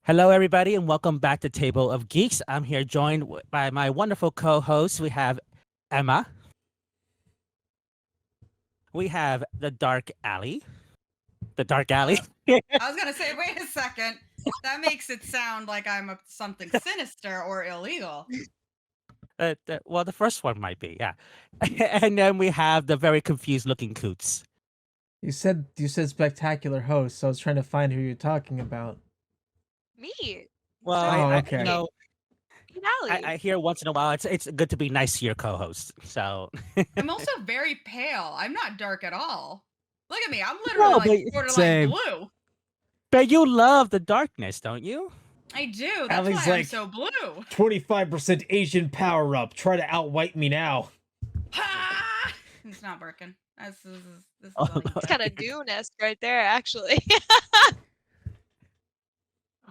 Hello, everybody, and welcome back to Table of Geeks. I'm here joined by my wonderful co-hosts. We have Emma. We have the Dark Alley. The Dark Alley. I was gonna say, wait a second. That makes it sound like I'm something sinister or illegal. Well, the first one might be, yeah. And then we have the very confused-looking Coots. You said spectacular host, so I was trying to find who you're talking about. Me. Well, Oh, I okay. I hear once in a while it's good to be nice to your co-host. So I'm also very pale. I'm not dark at all. Look at me. I'm No, literally but- borderline Same. blue. but you love the darkness, don't you? I do. That's Allie's why I'm like- so blue. 25% Asian power up. Try to outwhite me now. Ha! It's not working. This is Oh. all you It's get. kind of Dune-esque right there, actually.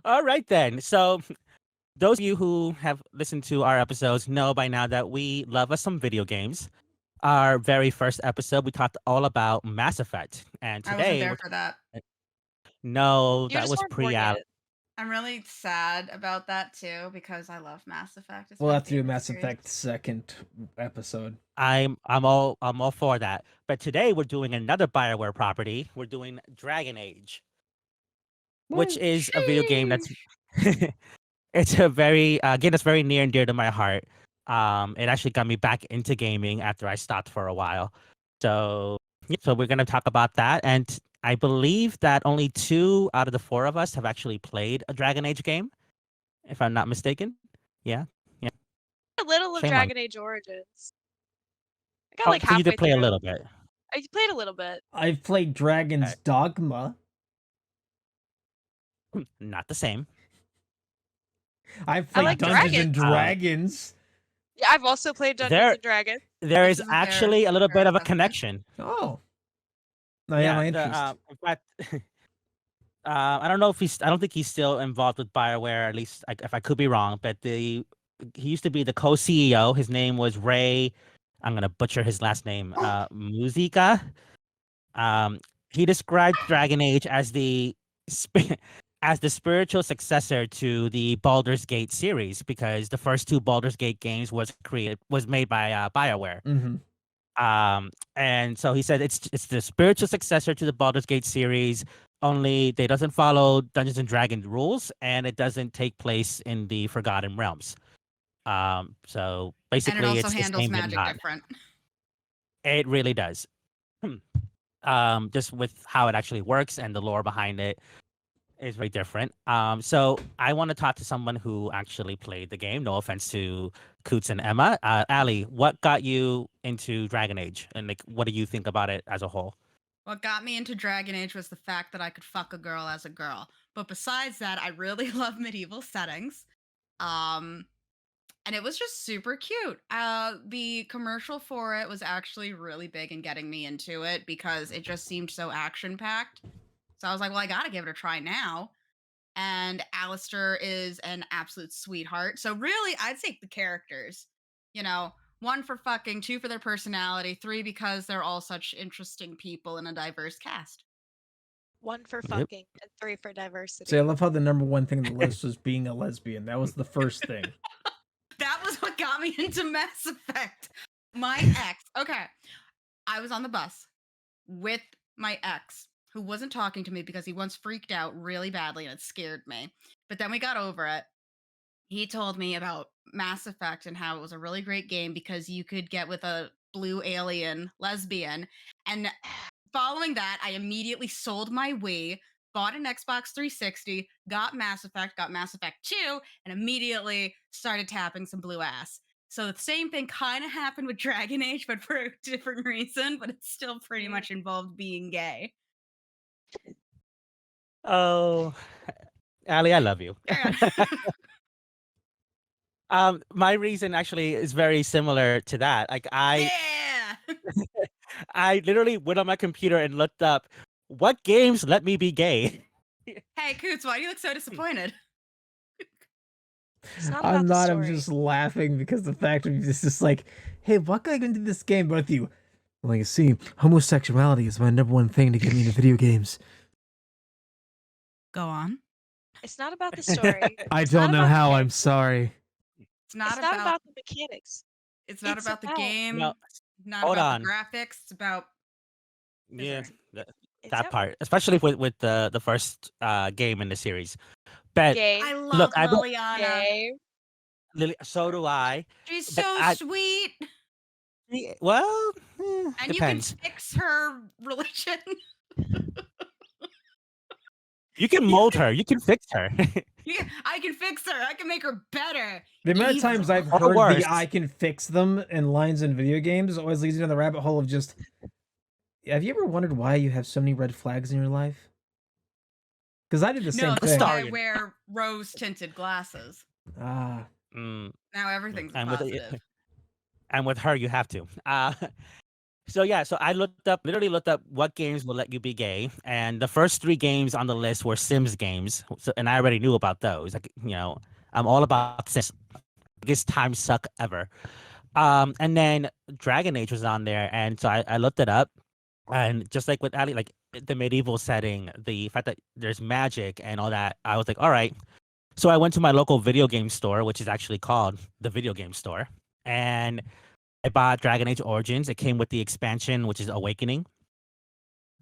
All right, then. So, those of you who have listened to our episodes know by now that we love us some video games. Our very first episode, we talked all about Mass Effect, and I wasn't today, there for that. no, You that just was weren't born pre-out. yet. I'm really sad about that too because I love Mass Effect. It's We'll my have to do favorite Mass series. Effect second episode. I'm all for that. But today we're doing another BioWare property. We're doing Dragon Age, which is a video game that's it's a very game that's very near and dear to my heart. It actually got me back into gaming after I stopped for a while. So we're gonna talk about that, and I believe that only 2 out of the 4 of us have actually played a Dragon Age game, if I'm not mistaken. Yeah. A little of Shame on Dragon Age Origins. I got Oh, like so you halfway did play through. a little bit. I played a little bit. I've played Dragon's Dogma. Not the same. I've played like Dungeons and Dragon. Dragons. Yeah, I've also played Dungeons There- and Dragons. There This is is a fair- actually a little fair bit of a assessment. connection. Oh. Oh, yeah, my the, interest. in fact, I don't know if I don't think he's still involved with BioWare. At least, if I could be wrong, but he used to be the co-CEO. His name was Ray. I'm gonna butcher his last name. Muzica. He described Dragon Age as as the spiritual successor to the Baldur's Gate series because the first 2 Baldur's Gate games was made by BioWare. Mm-hmm. And so he said it's the spiritual successor to the Baldur's Gate series, only they doesn't follow Dungeons and Dragons rules and it doesn't take place in the Forgotten Realms. So basically And it also it's the handles same but magic not. different. It really does. Just with how it actually works and the lore behind it is very different. So I want to talk to someone who actually played the game. No offense to Coots and Emma. Allie, what got you into Dragon Age, and like, what do you think about it as a whole? What got me into Dragon Age was the fact that I could fuck a girl as a girl. But besides that, I really love medieval settings. And it was just super cute. The commercial for it was actually really big in getting me into it because it just seemed so action packed. So I was like, well, I gotta give it a try now. And Alistair is an absolute sweetheart. So really, I'd say the characters. 1 for fucking, 2 for their personality, 3 because they're all such interesting people in a diverse cast. 1 for Yep. fucking and 3 for diversity. See, I love how the number one thing on the list was being a lesbian. That was the first thing. That was what got me into Mass Effect. My ex. Okay. I was on the bus with my ex who wasn't talking to me because he once freaked out really badly and it scared me. But then we got over it. He told me about Mass Effect and how it was a really great game because you could get with a blue alien lesbian. And following that, I immediately sold my Wii, bought an Xbox 360, got Mass Effect 2, and immediately started tapping some blue ass. So the same thing kind of happened with Dragon Age, but for a different reason, but it still pretty much involved being gay. Oh, Allie, I love you. Carry My reason actually is very similar to that. Like yeah! I literally went on my computer and looked up what games let me be gay. Hey, Coots, why do you look so disappointed? It's not about I'm the not. I'm story. just laughing because the fact of this is like, hey, what got you into this game? Both of you. Well, you see, homosexuality is my number one thing to get me into video games. Go on. It's not about the story. I It's not don't know about the how. I'm characters. sorry. It's not It's not about about the mechanics. it's not It's about the about game, No, not hold about the on. graphics, it's about Yeah, sorry. it's that yep. part, especially with the first game in the series. But Gay. I look, love I will. Liliana. Gay. So do I. She's But so sweet. well, And you can depends. fix her religion. You can mold her. You can fix her. I can fix her. I can make her better. The amount of times Evil. I've Or heard worse. the "I can fix them" in lines in video games always leads you down the rabbit hole of just. Have you ever wondered why you have so many red flags in your life? Because I did the same No, that's thing. why I Starion. wear rose tinted glasses. Ah, Mm, Now everything's a and positive. with her, you have to. So yeah, so I literally looked up what games will let you be gay, and the first 3 games on the list were Sims games. So, and I already knew about those. Like, I'm all about Sims. Biggest time suck ever. And then Dragon Age was on there, and so I looked it up, and just like with Ali, like the medieval setting, the fact that there's magic and all that, I was like, all right. So I went to my local video game store, which is actually called the Video Game Store, and I bought Dragon Age Origins. It came with the expansion, which is Awakening.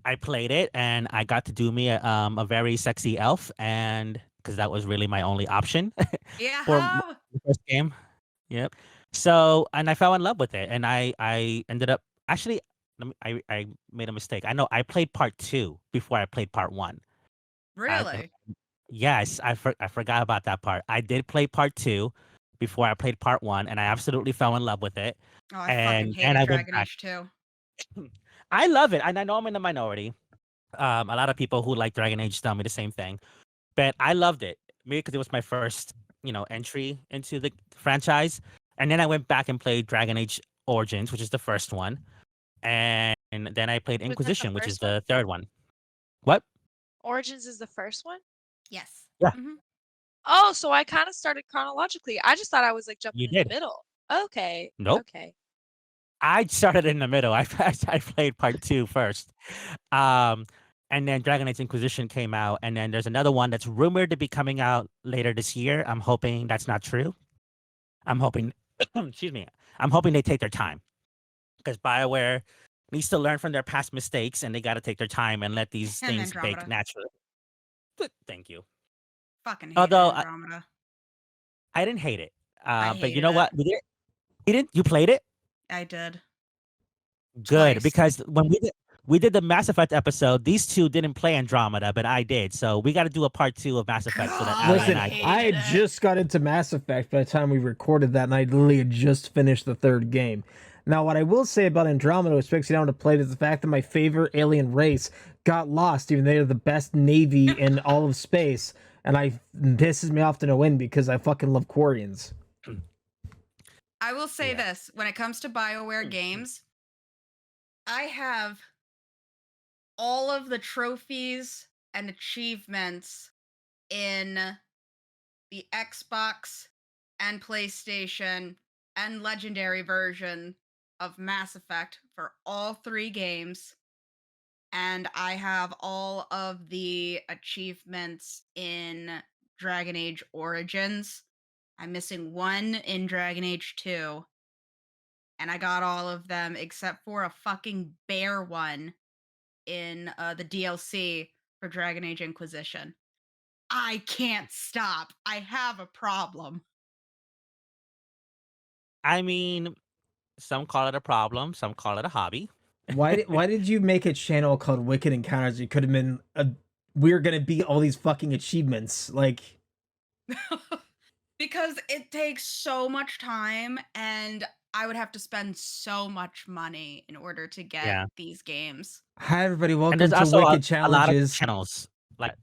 I played it, and I got to do me a very sexy elf, and because that was really my only option for Yeah. the first game. Yep. So, and I fell in love with it, and I ended up actually. I made a mistake. I know I played part 2 before I played part 1. Really? Yes, I forgot about that part. I did play part 2 before I played part 1, and I absolutely fell in love with it. Oh, I fucking And hated I went Dragon back. Age 2. I love it, and I know I'm in the minority. A lot of people who like Dragon Age tell me the same thing, but I loved it. Maybe because it was my first, entry into the franchise, and then I went back and played Dragon Age Origins, which is the first one, and then I played Was that the Inquisition, which is first one? the third one. What? Origins is the first one? Yes. Yeah. Mhm. Oh, so I kind of started chronologically. I just thought I was like You jumping in the did. middle. Okay. Nope. Okay. I started in the middle. I played part 2 first. Um, and then Dragon Age Inquisition came out, and then there's another one that's rumored to be coming out later this year. I'm hoping that's not true. I'm hoping, excuse me, I'm hoping they take their time, because BioWare needs to learn from their past mistakes, and they got to take their time and let these And things bake Andromeda. naturally. Thank you. Fucking hated Although Andromeda. I didn't hate it, I but you hated know it. what? You didn't. You played it. I did. Good, Twice. because when we did the Mass Effect episode, these two didn't play Andromeda, but I did. So we got to do a part 2 of Mass Effect so that God, Ali listen, and I. I hated it. just got into Mass Effect by the time we recorded that, and I literally had just finished the third game. Now, what I will say about Andromeda, which makes me down to play it, is the fact that my favorite alien race got lost, even though they're the best navy in all of space, and pisses me off to no end because I fucking love Quarians. I will say Yeah. this when it comes to BioWare games, I have all of the trophies and achievements in the Xbox and PlayStation and Legendary version of Mass Effect for all 3 games. And I have all of the achievements in Dragon Age Origins. I'm missing one in Dragon Age 2. And I got all of them except for a fucking bear one in the DLC for Dragon Age Inquisition. I can't stop. I have a problem. I mean, some call it a problem, some call it a hobby. Why did you make a channel called Wicked Encounters? It could have been we're gonna beat all these fucking achievements. Like, Because it takes so much time and I would have to spend so much money in order to get Yeah. these games. hi everybody, And welcome there's to also Wicked a lot of Challenges. channels. Like,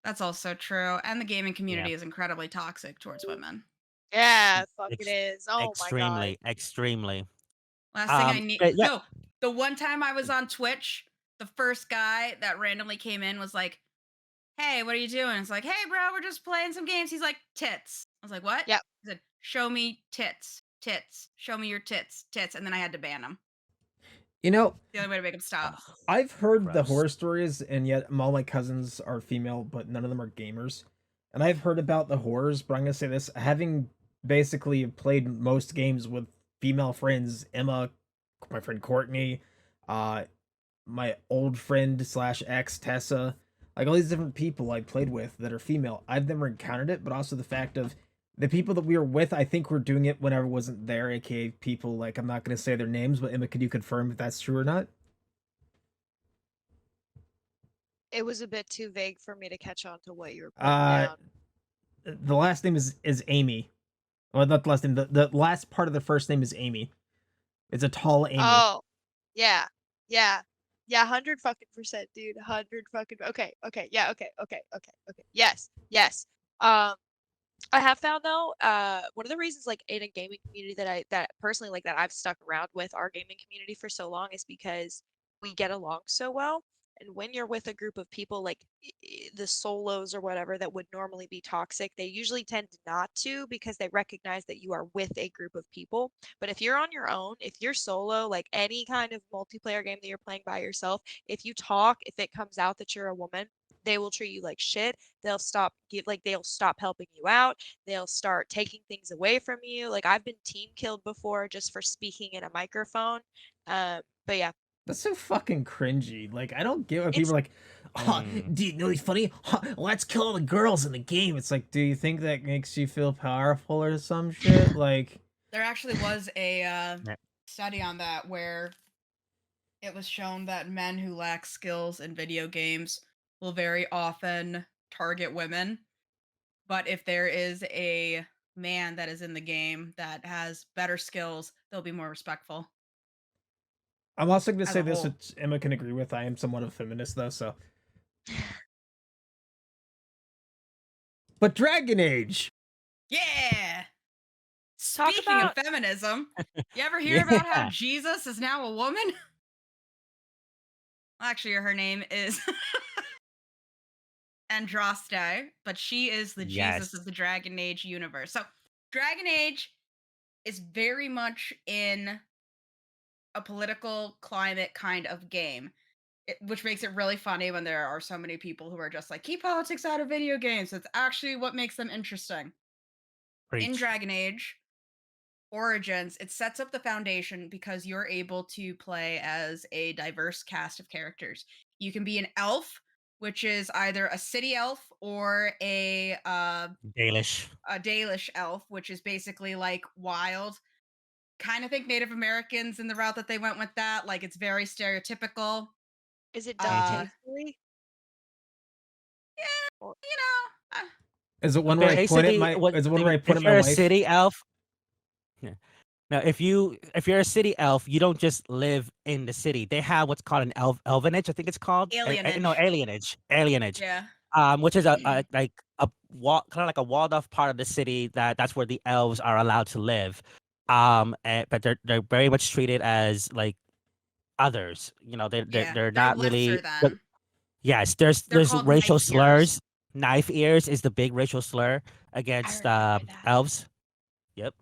That's also true. And the gaming community is incredibly toxic towards women. Yeah, fuck it ex- is. Oh my god. extremely. Last thing I need. But yeah, No, the one time I was on Twitch, the first guy that randomly came in was like, "Hey, what are you doing?" It's like, "Hey, bro, we're just playing some games." He's like, "Tits." I was like, "What?" Yep. He said, "Show me tits, tits. Show me your tits, tits." And then I had to ban him. You know, The only way to make him stop. I've heard the Gross. horror stories, and yet all my cousins are female, but none of them are gamers. And I've heard about the horrors, but I'm gonna say this: having basically played most games with female friends, Emma, my friend Courtney, uh, my old friend slash ex Tessa, like all these different people I played with that are female. I've never encountered it, but also the fact of the people that we were with, I think were doing it whenever I wasn't there, aka people like I'm not gonna say their names, but Emma, could you confirm if that's true or not? It was a bit too vague for me to catch on to what you were putting Uh, down. the last name is Amy. Well, not the last name. The last part of the first name is Amy. It's a tall Amy. Oh, yeah, yeah, yeah, 100% dude, 100 yeah, okay, yes. I have found though, one of the reasons like in a gaming community that personally like that I've stuck around with our gaming community for so long is because we get along so well. And when you're with a group of people like the solos or whatever that would normally be toxic, they usually tend not to because they recognize that you are with a group of people. But if you're on your own, if you're solo, like any kind of multiplayer game that you're playing by yourself, if you talk, if it comes out that you're a woman, they will treat you like shit. They'll stop helping you out. They'll start taking things away from you. Like I've been team killed before just for speaking in a microphone. But yeah, That's so fucking cringy. Like, I don't get when people it's are like, Mm. do you know what's funny? Let's kill all the girls in the game. It's like, do you think that makes you feel powerful or some shit? Like, There actually was a Yeah. study on that where it was shown that men who lack skills in video games will very often target women. But if there is a man that is in the game that has better skills, they'll be more respectful I'm also gonna as say a this, whole. which Emma can agree with. I am somewhat of a feminist though, so. But Dragon Age. Yeah. talk Speaking of about feminism, you ever hear about how Yeah. Jesus is now a woman? Actually, her name is Andraste, but she is the Jesus of Yes. the Dragon Age universe. So, Dragon Age is very much in a political climate kind of game, which makes it really funny when there are so many people who are just like, keep politics out of video games. It's actually what makes them interesting. In Preach. Dragon Age Origins, it sets up the foundation because you're able to play as a diverse cast of characters. You can be an elf, which is either a city elf or Dalish. a Dalish elf, which is basically like wild. Kind of think Native Americans in the route that they went with that. Like it's very stereotypical. is it done Mhm. Uh, tastefully? yeah, Or you know, Is it one where I point at Basically, my what is it one where I point if at my you're a wife? city elf? Yeah. Now, if you're a city elf, you don't just live in the city. They have what's called an elvenage, I think it's called. No, alienage. alienage. Yeah, Which is a like a wall, kind of like a walled off part of the city that's where the elves are allowed to live. But they're very much treated as like others. You know, yeah, they're they're not lesser really. than. Yes, They're there's called racial knife ears. slurs. Knife ears is the big racial slur I against remember that. elves. Yep.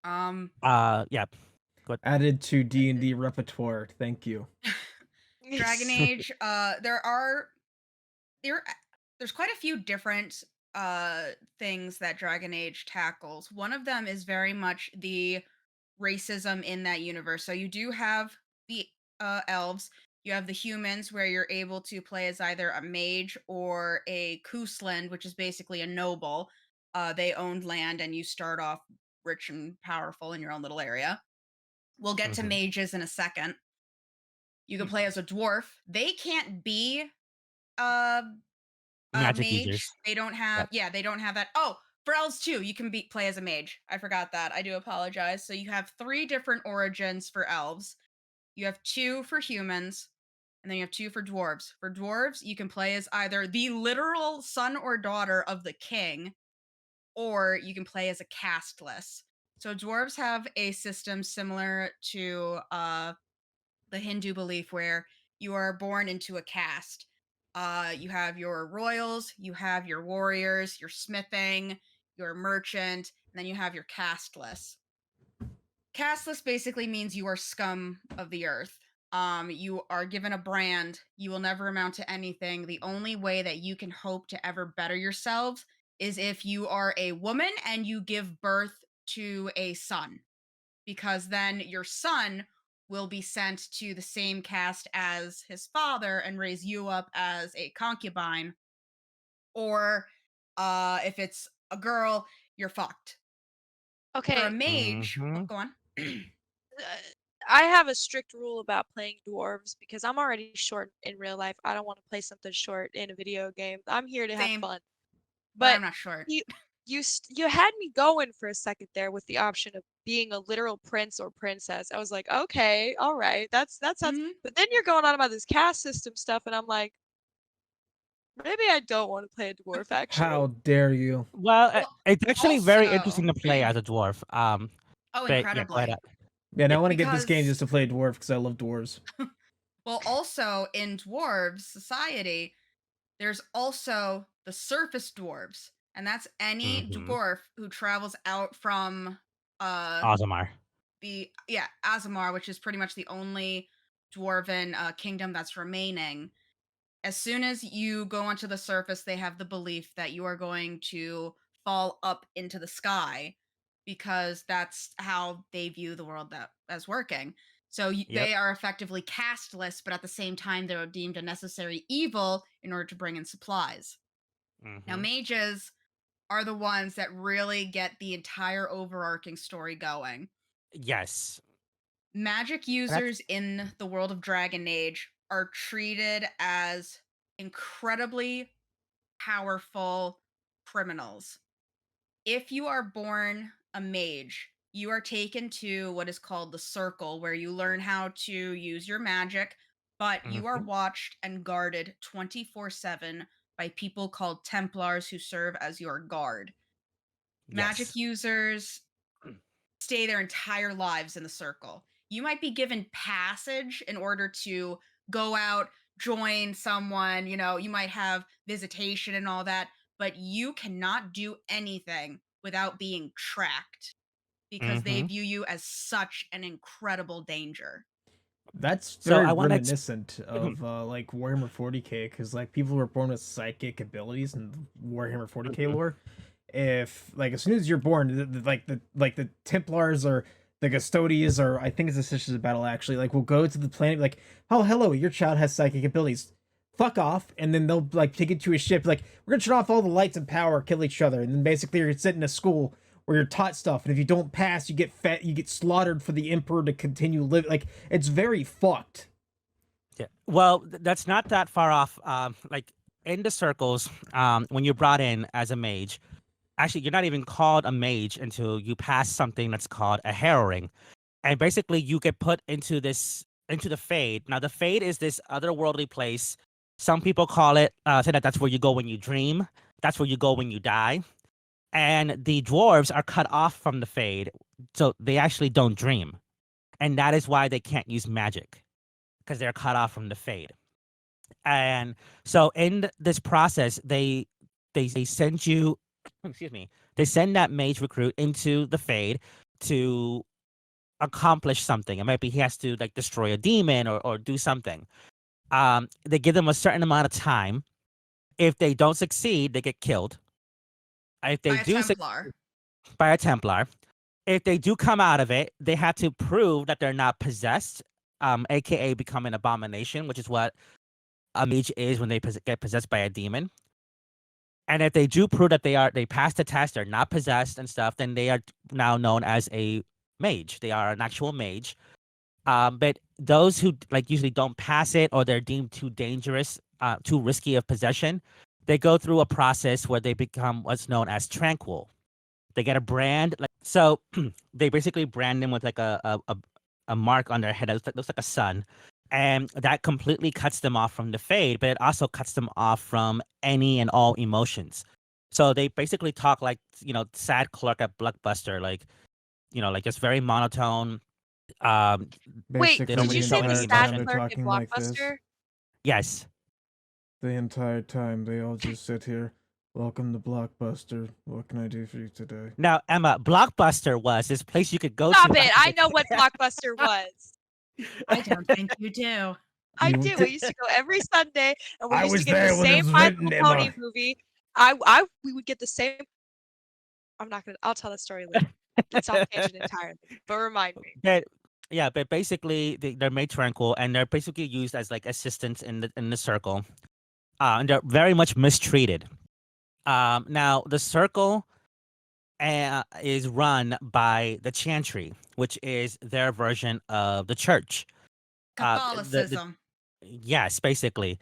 Um, Yeah. Good. Added to D&D repertoire. Thank you. Dragon Age. There there's quite a few different things that Dragon Age tackles. One of them is very much the racism in that universe. So you do have the elves, you have the humans where you're able to play as either a mage or a Koosland, which is basically a noble. They owned land and you start off rich and powerful in your own little area. We'll get to Mhm. mages in a second. You can play as a dwarf. They can't be uh Magic mage. users. They don't have, Yep. yeah, they don't have that. Oh, for elves too, you can be play as a mage. I forgot that. I do apologize. So you have three different origins for elves. You have two for humans, and then you have two for dwarves. For dwarves, you can play as either the literal son or daughter of the king, or you can play as a casteless. So dwarves have a system similar to the Hindu belief where you are born into a caste. You have your royals, you have your warriors, your smithing, your merchant, and then you have your casteless. Casteless basically means you are scum of the earth. You are given a brand. You will never amount to anything. The only way that you can hope to ever better yourselves is if you are a woman and you give birth to a son, because then your son will be sent to the same caste as his father and raise you up as a concubine. Or if it's a girl, you're fucked. For a Okay, mage, Mhm. go on. I have a strict rule about playing dwarves because I'm already short in real life. I don't want to play something short in a video game. I'm here to have Same, fun. but But I'm not short. you had me going for a second there with the option of being a literal prince or princess. I was like, okay, all right, that sounds. Mhm. But then you're going on about this caste system stuff, and I'm like, maybe I don't want to play a dwarf actually. How dare you? Well, Well, it's actually very also, interesting to play as a dwarf. oh, But yeah, go ahead. incredibly. Yeah, and I It, want to get this game because just to play dwarf because I love dwarves. well, also in dwarves society, there's also the surface dwarves, and that's any Mhm. dwarf who travels out from uh Ozamar. the Azamar, which is pretty much the only dwarven kingdom that's remaining. As soon as you go onto the surface, they have the belief that you are going to fall up into the sky, because that's how they view the world that as working. So Yep. they are effectively casteless, but at the same time, they're deemed a necessary evil in order to bring in supplies. Now, Mhm. mages are the ones that really get the entire overarching story going. Yes. Magic And that's users in the world of Dragon Age are treated as incredibly powerful criminals. If you are born a mage, you are taken to what is called the Circle, where you learn how to use your magic, but you are Mhm. watched and guarded 24/7 by people called Templars who serve as your guard. Magic Yes. users stay their entire lives in the Circle. You might be given passage in order to go out, join someone, you might have visitation and all that, but you cannot do anything without being tracked, because they Mhm. view you as such an incredible danger. That's So very I want to. reminiscent of like Warhammer 40k because like people were born with psychic abilities in Warhammer 40k lore. If like as soon as you're born, the Templars or the Custodians or I think it's the Sisters of Battle actually like will go to the planet like, oh hello, your child has psychic abilities. Fuck off, and then they'll like take it to a ship like we're gonna turn off all the lights and power, kill each other, and then basically you're sitting in a school where you're taught stuff, and if you don't pass, you get fed, you get slaughtered for the Emperor to continue living. Like it's very fucked. Yeah. Well, that's not that far off. Like in the circles, when you're brought in as a mage, actually you're not even called a mage until you pass something that's called a harrowing, and basically you get put into the Fade. Now the Fade is this otherworldly place. Some people call it say that that's where you go when you dream. That's where you go when you die. And the dwarves are cut off from the Fade, so they actually don't dream, and that is why they can't use magic because they're cut off from the Fade. And so in this process, they send you, excuse me, they send that mage recruit into the Fade to accomplish something. It might be he has to like destroy a demon or do something. They give them a certain amount of time. If they don't succeed, they get killed. If they By a do succeed Templar. by a Templar, if they do come out of it, they have to prove that they're not possessed, aka become an abomination, which is what a mage is when they get possessed by a demon. And if they do prove that they pass the test, they're not possessed and stuff, then they are now known as a mage. They are an actual mage. But those who like usually don't pass it or they're deemed too dangerous, too risky of possession, they go through a process where they become what's known as tranquil. They get a brand, like so. They basically brand them with like a mark on their head that looks like a sun, and that completely cuts them off from the Fade. But it also cuts them off from any and all emotions. So they basically talk like sad clerk at Blockbuster, like like just very monotone. Um, Wait, they don't Basically, did the really you show say the entire any sad time they're emotion. clerk in talking like this. Blockbuster? Yes. The entire time they all just sit here. Welcome to Blockbuster. What can I do for you today? Now, Emma, Blockbuster was this place you could go Stop to it! as I know what Blockbuster was. I don't think you do. I You do. I used to go every Sunday, and we I used to was get the there when it same was My written, Little Pony Emma. movie. we would get the same. I'm not gonna. I'll tell the story later. It's off tangent entirely. But remind me. But basically they're made tranquil and they're basically used as like assistants in the circle. And they're very much mistreated. Now the circle is run by the Chantry, which is their version of the church. Catholicism. Yes, basically.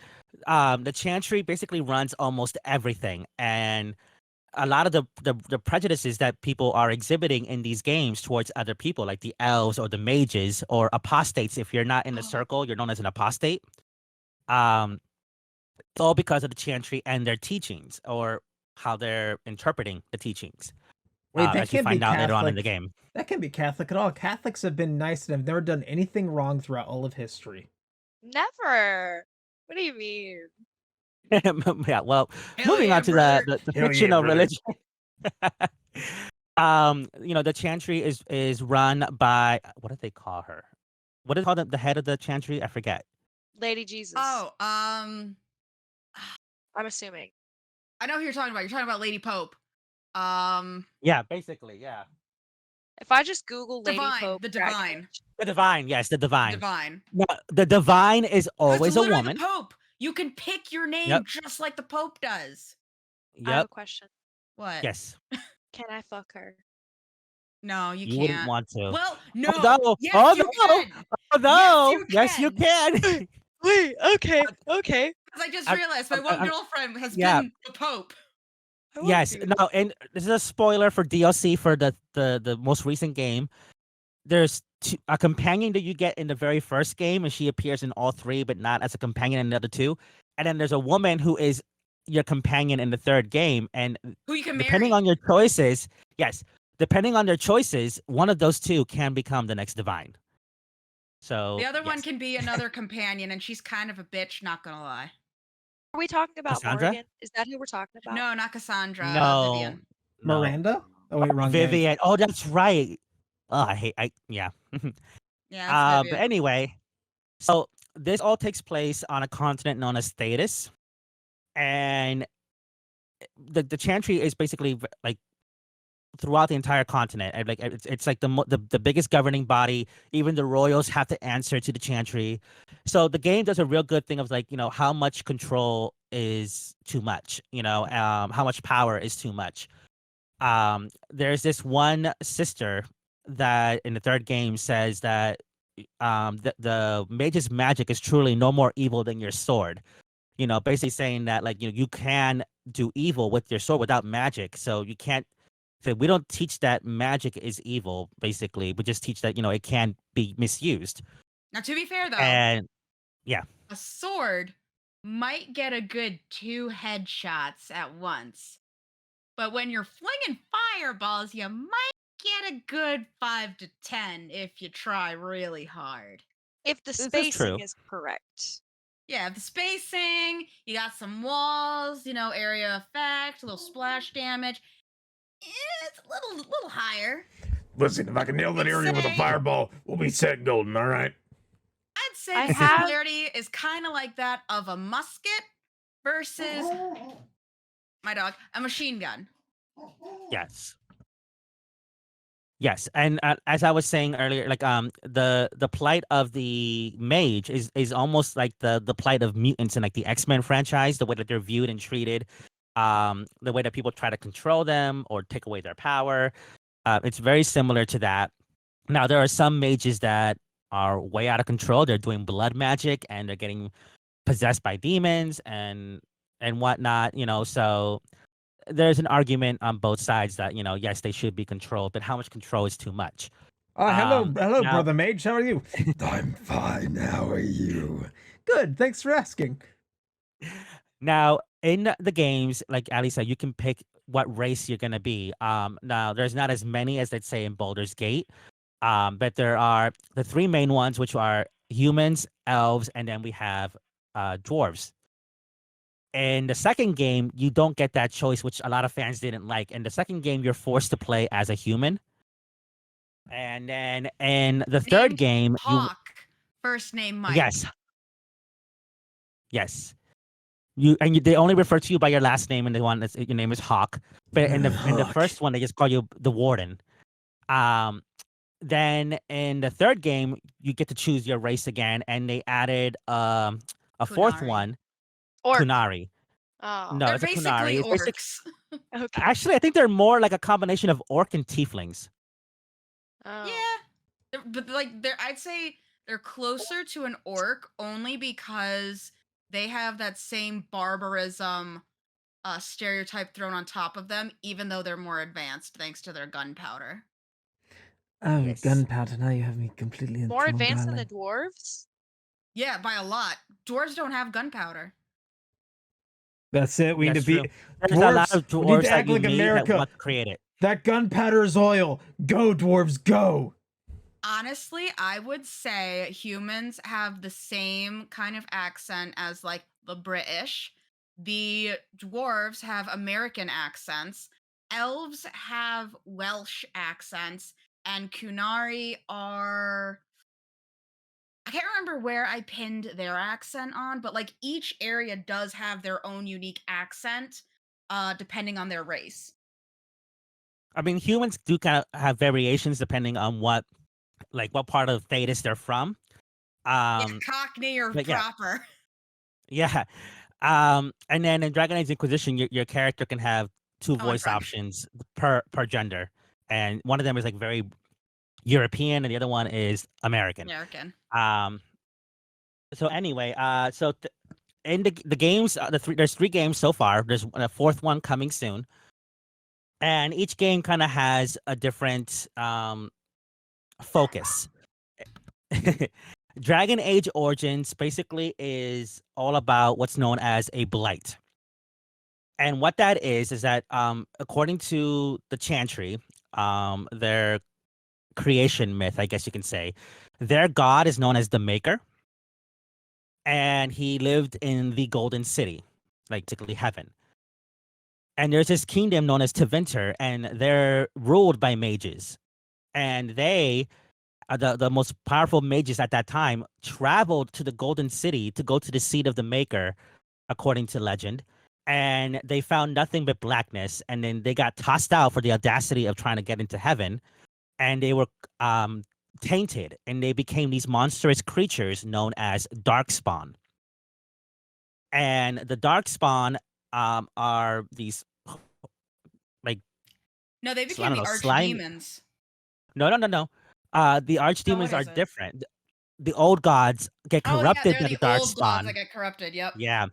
The Chantry basically runs almost everything, and a lot of the prejudices that people are exhibiting in these games towards other people, like the elves or the mages or apostates. If you're not in the circle, you're known as an apostate. Um, it's all because of the Chantry and their teachings, or how they're interpreting the teachings. Wait, that As you can't be find out later on in the Catholic. game. That can't be Catholic at all. Catholics have been nice and have never done anything wrong throughout all of history. Never. What do you mean? Yeah, well, Hell moving yeah, on to brother. the Hell yeah, fictional brother. religion. The Chantry is run by, what do they call her? What do they call the head of the Chantry? I forget. Lady Jesus. Oh, I'm assuming. I know who you're talking about. You're talking about Lady Pope. Yeah, basically, yeah. If I just Google Lady Divine, Pope, the Dragon Divine. Age- The Divine, yes, the Divine. Divine. No, the Divine is It's always a literally woman. the Pope. You can pick your name Yep. just like the Pope does. I have a Yep. question. What? Yes. Can I fuck her? No, you You wouldn't can't. want to. Well, no. no. Yes, Oh, you no. can. Oh no! Yes, you can. Wait, okay. Because I just I- realized my one girlfriend has yeah. been the Pope. I want Yes. to. No. And this is a spoiler for DLC for the most recent game. There's a companion that you get in the very first game, and she appears in all three, but not as a companion in the other two. And then there's a woman who is your companion in the third game, and Who you can depending marry. on your choices, yes, depending on their choices, one of those two can become the next divine. So The other one yes. can be another companion, and she's kind of a bitch, not gonna lie. Are we talking about Cassandra? Morgan? Is that who we're talking about? No, not Cassandra. No, Vivian. no. Miranda? Oh wait, wrong game. Vivian. Oh, that's right. Oh, yeah. Yeah, it's Vivian. But anyway, so this all takes place on a continent known as Thetis, and the Chantry is basically like throughout the entire continent. And like it's like the biggest governing body. Even the royals have to answer to the Chantry. So the game does a real good thing of like, how much control is too much. How much power is too much. There's this one sister that in the third game says that the mage's magic is truly no more evil than your sword. Basically saying that like you can do evil with your sword without magic. So you can't. So we don't teach that magic is evil. Basically, we just teach that it can be misused. Now, to be fair, though, And yeah, a sword might get a good 2 headshots at once. But when you're flinging fireballs, you might get a good 5 to 10 if you try really hard. If the This is spacing true. is correct. Yeah, the spacing, you got some walls, area effect, a little splash damage. It's a little higher. Listen, if I can nail that area with a fireball, we'll be set golden, all right? I'd say I the have- similarity is kind of like that of a musket versus my dog, a machine gun. yes. Yes, and as I was saying earlier, like the plight of the mage is almost like the plight of mutants in like the X-Men franchise, the way that they're viewed and treated, the way that people try to control them or take away their power. It's very similar to that. Now there are some mages that are way out of control. They're doing blood magic and they're getting possessed by demons and whatnot. So there's an argument on both sides that yes, they should be controlled, but how much control is too much? Hello, now- brother mage. How are you? I'm fine. How are you? Good. Thanks for asking. Now in the games, like Ali said, you can pick what race you're gonna be. Now there's not as many as let's say in Baldur's Gate, but there are the three main ones, which are humans, elves, and then we have dwarves. In the second game, you don't get that choice, which a lot of fans didn't like. In the second game, you're forced to play as a human. And then in the third Named game, Hawk, first name Mike. yes. They only refer to you by your last name, and the one that's your name is Hawk. But in the Hawk. first one, they just call you the Warden. Then in the third game, you get to choose your race again, and they added a fourth Kunari. one, Orc. Kunari. Oh. No, They're it's a basically Kunari. It's basic. orcs. Okay. Actually, I think they're more like a combination of orc and tieflings. Oh. Yeah, but like I'd say they're closer to an orc only because they have that same barbarism stereotype thrown on top of them, even though they're more advanced thanks to their gunpowder. Oh, Yes. gunpowder! Now you have me completely More enthralled, advanced than darling. the dwarves? Yeah, by a lot. Dwarves don't have gunpowder. That's it. We need That's to be true. There's a lot dwarves. of We need dwarves to that act you like meet that America. want to create it. That gunpowder is oil. Go, dwarves, go. Honestly, I would say humans have the same kind of accent as like the British. The dwarves have American accents. Elves have Welsh accents, and Kunari are. I can't remember where I pinned their accent on, but like each area does have their own unique accent, depending on their race. I mean, humans do kind of have variations depending on what part of Thetis they're from. Yeah, Cockney or but yeah. proper. Yeah. And then in Dragon Age Inquisition, your character can have two and voice French. options per gender, and one of them is like very European, and the other one is American. American. So anyway, in the games, there's 3 games so far. There's a 4th one coming soon, and each game kind of has a different focus. Dragon Age Origins basically is all about what's known as a blight. And what that is that according to the Chantry, their creation myth, I guess you can say, their god is known as the Maker. And he lived in the Golden City, like basically heaven. And there's this kingdom known as Tevinter, and they're ruled by mages. And they the most powerful mages at that time traveled to the Golden City to go to the seat of the Maker, according to legend. And they found nothing but blackness. And then they got tossed out for the audacity of trying to get into heaven. And they were tainted, and they became these monstrous creatures known as Darkspawn. And the Darkspawn are these like No, they I became don't the know, slime. archdemons. No. The archdemons what are is it? different. The old gods get Oh yeah, corrupted they're by the the old gods that Darkspawn. get corrupted. Yep. Yeah.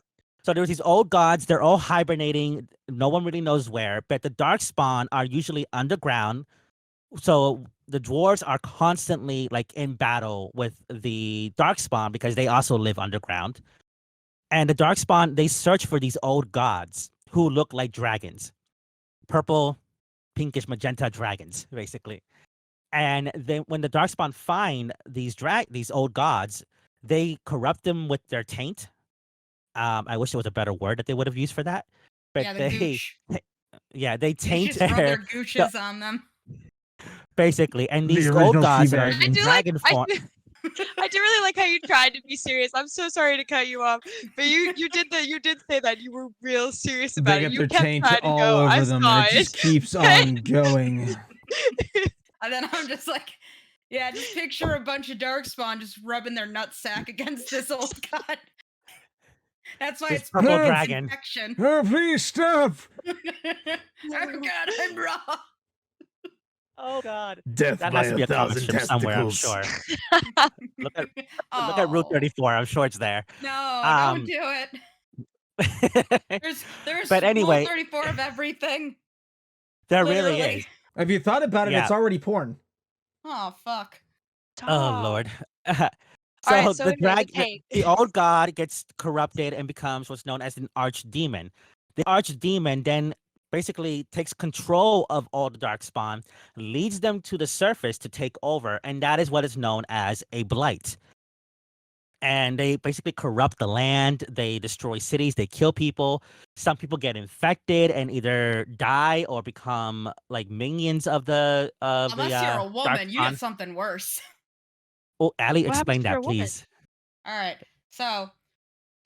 So there's these old gods. They're all hibernating. No one really knows where. But the Darkspawn are usually underground. So the dwarves are constantly like in battle with the Darkspawn because they also live underground. And the Darkspawn, they search for these old gods who look like dragons. Purple, pinkish, magenta dragons, basically. And then when the Darkspawn find these old gods, they corrupt them with their taint. I wish there was a better word that they would have used for that. But Yeah, the they gooch. yeah, they They taint just rub their the, gooches on them. basically. And The these old original gods that are teabag. I in do like dragon form. I do really like how you tried to be serious. I'm so sorry to cut you off, but you did say that you were real serious about They it. get You their kept taint trying to all go. I over them, saw and it just keeps on going. And then I'm just like, yeah, just picture a bunch of Darkspawn just rubbing their nutsack against this old god. That's why This it's purple it's dragon. infection. Oh, please stop! Oh god, I'm raw. Oh God. Death That by has to be a comic 1,000 strip somewhere, I'm testicles. sure. Look at Route Oh. 34. I'm sure it's there. No, Um, don't do it. There's But anyway, Rule 34 of everything. there Literally. really is. If you thought about it, Yeah. it's already porn. Oh fuck. Oh Lord. So Alright, so the anyway, the drag taint. the old god gets corrupted and becomes what's known as an archdemon. The archdemon then basically takes control of all the Darkspawn, leads them to the surface to take over, and that is what is known as a blight. And they basically corrupt the land, they destroy cities, they kill people. Some people get infected and either die or become like minions of the Unless you're a woman, you Darkspawn. get something worse. Oh, Ali, What happens explain if you're that, a woman? please. All right. So,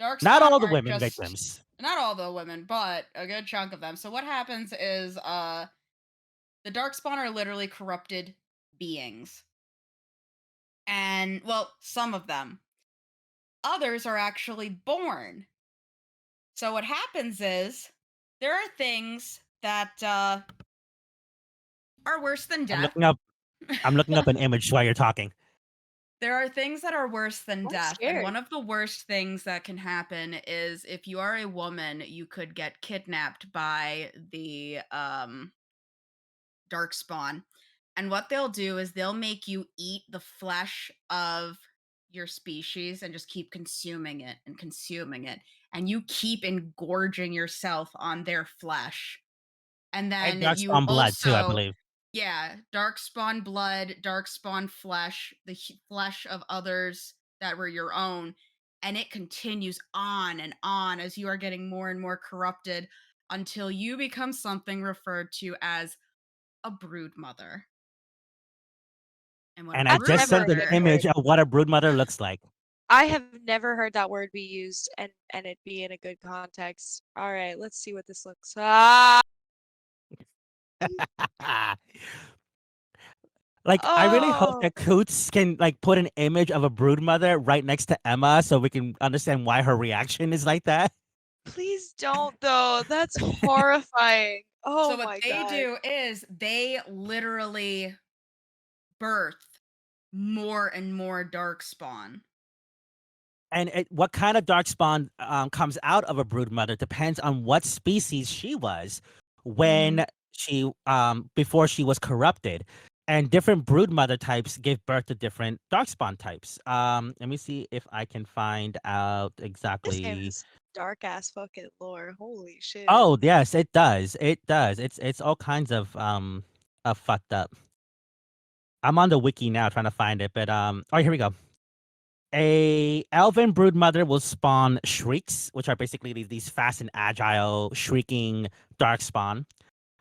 Darkspawn Not all the aren't women just victims. not all the women, but a good chunk of them. So what happens is the darkspawn are literally corrupted beings. And well, some of them. Others are actually born. So what happens is there are things that are worse than I'm death. looking up. I'm looking up an image while you're talking. There are things that are worse than I'm death, and scared. one of the worst things that can happen is if you are a woman, you could get kidnapped by the darkspawn. And what they'll do is they'll make you eat the flesh of your species and just keep consuming it and consuming it. And you keep engorging yourself on their flesh. And And then you darkspawn blood too, I also, believe. yeah, darkspawn blood, darkspawn flesh, the flesh of others that were your own. And it continues on and on as you are getting more and more corrupted until you become something referred to as a brood mother. And what a And I I've just brood never sent an mother image of what a broodmother looks like. I have never heard that word be used and it be in a good context. All right, let's see what this looks. Like, I really hope Oh, that Coots can like put an image of a broodmother right next to Emma so we can understand why her reaction is like that. please don't though. That's horrifying. So Oh what my they god. do is they literally birth more and more darkspawn. And what kind of darkspawn comes out of a broodmother depends on what species she was when she before she was corrupted. And different broodmother types give birth to different darkspawn types. Let me see if I can find out This game exactly. has dark ass fucking lore. Holy shit. Oh yes, it does. It does. It's all kinds of fucked up. I'm on the wiki now trying to find it, but oh, here we go. A elven broodmother will spawn shrieks, which are basically these fast and agile shrieking darkspawn.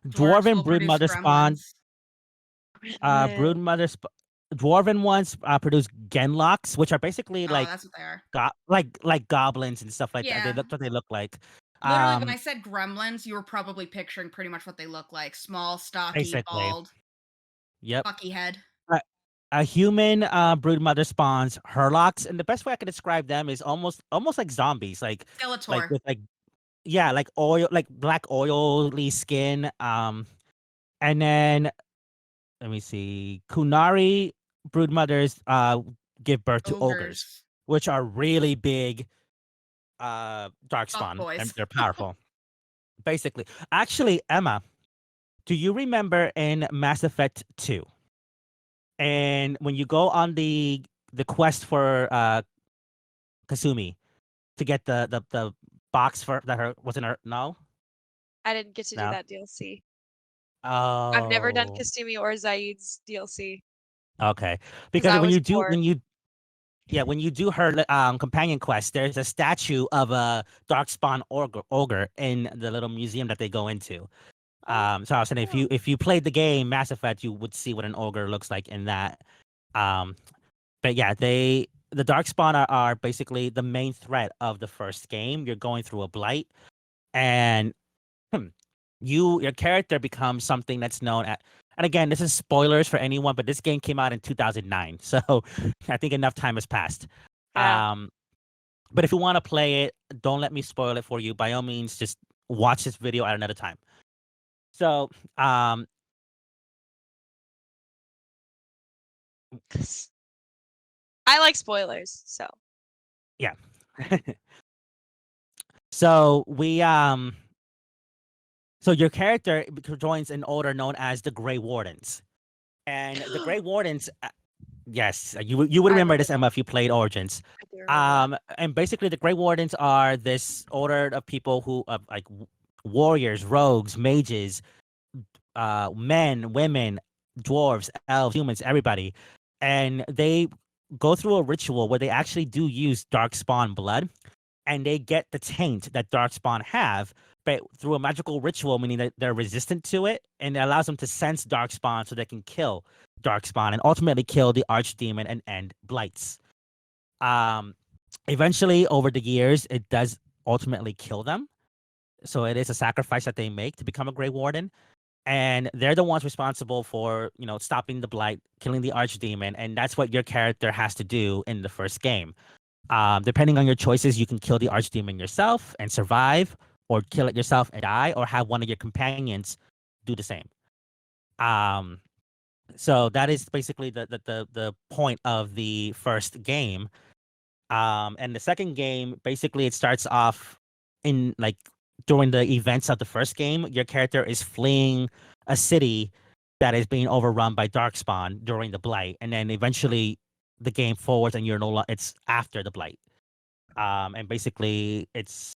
Dwarves Dwarven will produce broodmother spawn. gremlins. Gremlin. Dwarven ones produce genlocks, which are basically Oh, like that's what they are. like goblins and stuff like that. Yeah. That's what they look like. Literally, when I Um, said gremlins, you were probably picturing pretty much what they look like. Small, stocky, basically, bald, yep. fucky head. A, a human broodmother spawns Herlocks, and the best way I can describe them is almost like zombies, like Skeletor. with like yeah, like oil, like black oily skin. And then let me see, Kunari broodmothers give birth to ogres, Ogres. which are really big Fuck darkspawn, and boys. they're powerful. Basically, actually, Emma, do you remember in Mass Effect 2? And when you go on the quest for Kasumi to get the box for that her was in her no? I didn't get to do No. that DLC. I've never done Oh. Kasumi or Zaid's DLC Okay. because Because I when was you do poor. when you do her companion quest, there's a statue of a darkspawn ogre in the little museum that they go into. Oh, So I was saying oh. if you played the game Mass Effect, you would see what an ogre looks like in that. Um, but yeah, the darkspawn are basically the main threat of the first game. You're going through a blight, and your character becomes something that's known at. And again, this is spoilers for anyone, but this game came out in 2009, so I think enough time has passed. Yeah. But if you want to play it, don't let me spoil it for you. By all means, just watch this video at another time. So, I like spoilers, so. yeah. So so your character joins an order known as the Grey Wardens, and the Grey Wardens. Yes, you would I remember remember this, that. Emma, if you played Origins. I do remember that. And basically, the Grey Wardens are this order of people who like warriors, rogues, mages, men, women, dwarves, elves, humans, everybody, and they go through a ritual where they actually do use darkspawn blood, and they get the taint that darkspawn have, but through a magical ritual, meaning that they're resistant to it, and it allows them to sense darkspawn so they can kill darkspawn and ultimately kill the archdemon and end blights. Um, Eventually, over the years, it does ultimately kill them, So it is a sacrifice that they make to become a Grey Warden. And they're the ones responsible for, stopping the blight, killing the archdemon, and that's what your character has to do in the first game. Depending on your choices, you can kill the archdemon yourself and survive, or kill it yourself and die, or have one of your companions do the same. So that is basically the point of the first game. And the second game, basically, it starts off in like during the events of the first game. Your character is fleeing a city that is being overrun by darkspawn during the blight, and then eventually the game forwards, and you're no longer. It's after the blight. And basically, it's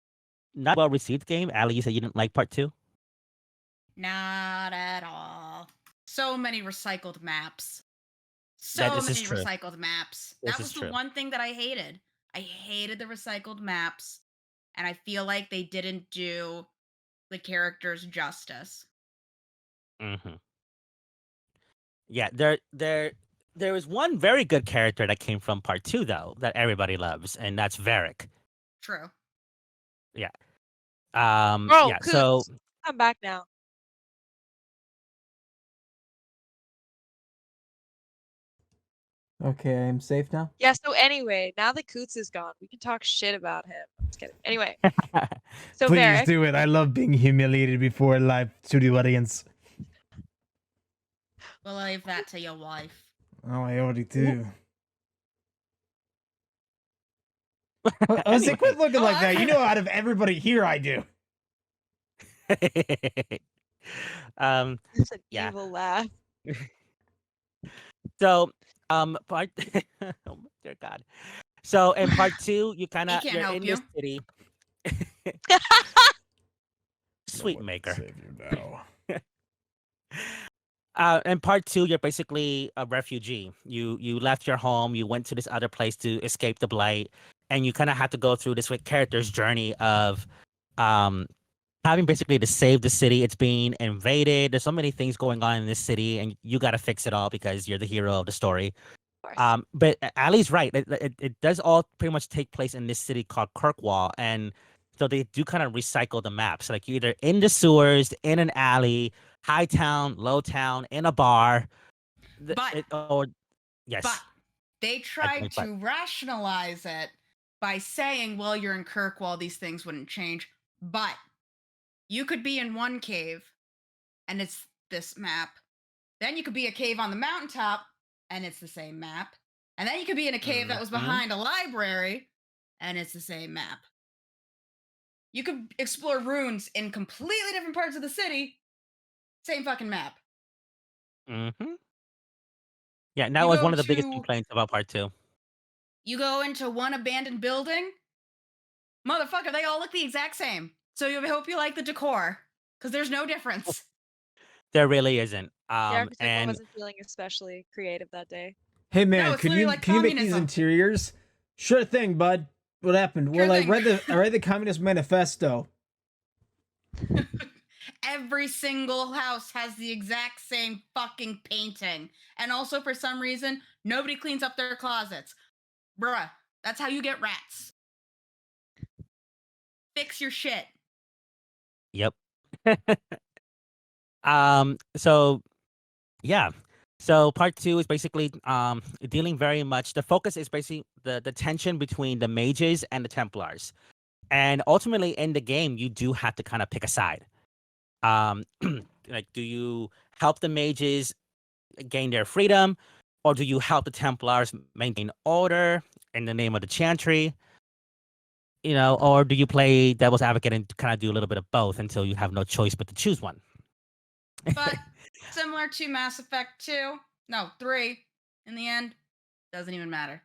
not a well received game. Ali, you said you didn't like part two. Not at all. So many recycled maps. This So is many true. recycled maps. This That is was the true. one thing that I hated. I hated the recycled maps, and I feel like they didn't do the characters justice. Mm-hmm. Yeah, there was one very good character that came from part two though that everybody loves, and that's Varric. True. Yeah. Bro, Yeah. Coots, So I'm back now. Okay, I'm safe now. Yeah, so anyway, now that Coots is gone, we can talk shit about him. I'm just kidding. Anyway, so Please Varric, do it. I love being humiliated before a live studio audience. We'll leave that to your wife. Oh, I already do. I was like, quit looking like that. You know, out of everybody here, I do. it's an yeah. evil laugh. So part oh dear God. So in part two, you kind of can't you're help in you. this city. Sweet maker. Save you now. In part two, you're basically a refugee. You left your home, you went to this other place to escape the blight, and you kind of have to go through this character's journey of having basically to save the city. It's being invaded. There's so many things going on in this city, and you got to fix it all because you're the hero of the story. Of course. But Ali's right. It does all pretty much take place in this city called Kirkwall, and so they do kind of recycle the maps. Like you're either in the sewers, in an alley, high town, low town, in a bar. But Yes. But they tried think, but- to rationalize it by saying, well, you're in Kirkwall, these things wouldn't change. But you could be in one cave and it's this map. Then you could be a cave on the mountaintop and it's the same map. And then you could be in a cave that was Mhm. behind a library and it's the same map. You could explore ruins in completely different parts of the city, same fucking map. Mm-hmm. Yeah, and that You was go one of the biggest to- complaints about part two. You go into one abandoned building, motherfucker, they all look the exact same. So you hope you like the decor, because there's no difference. There really isn't. The architect And wasn't feeling especially creative that day. Hey man, it's can literally you like can you make these communism. interiors? Sure thing, bud. What happened? Sure Well, thing. I read the Communist Manifesto. Every single house has the exact same fucking painting. And also, for some reason, nobody cleans up their closets. Bruh, that's how you get rats. Fix your shit. Yep. So yeah. So part two is basically dealing very much, the focus is basically the tension between the mages and the Templars. And ultimately in the game you do have to kind of pick a side. Like, do you help the mages gain their freedom, or do you help the Templars maintain order in the name of the Chantry? Or do you play devil's advocate and kind of do a little bit of both until you have no choice but to choose one? But similar to Mass Effect 2, no, 3, in the end, doesn't even matter.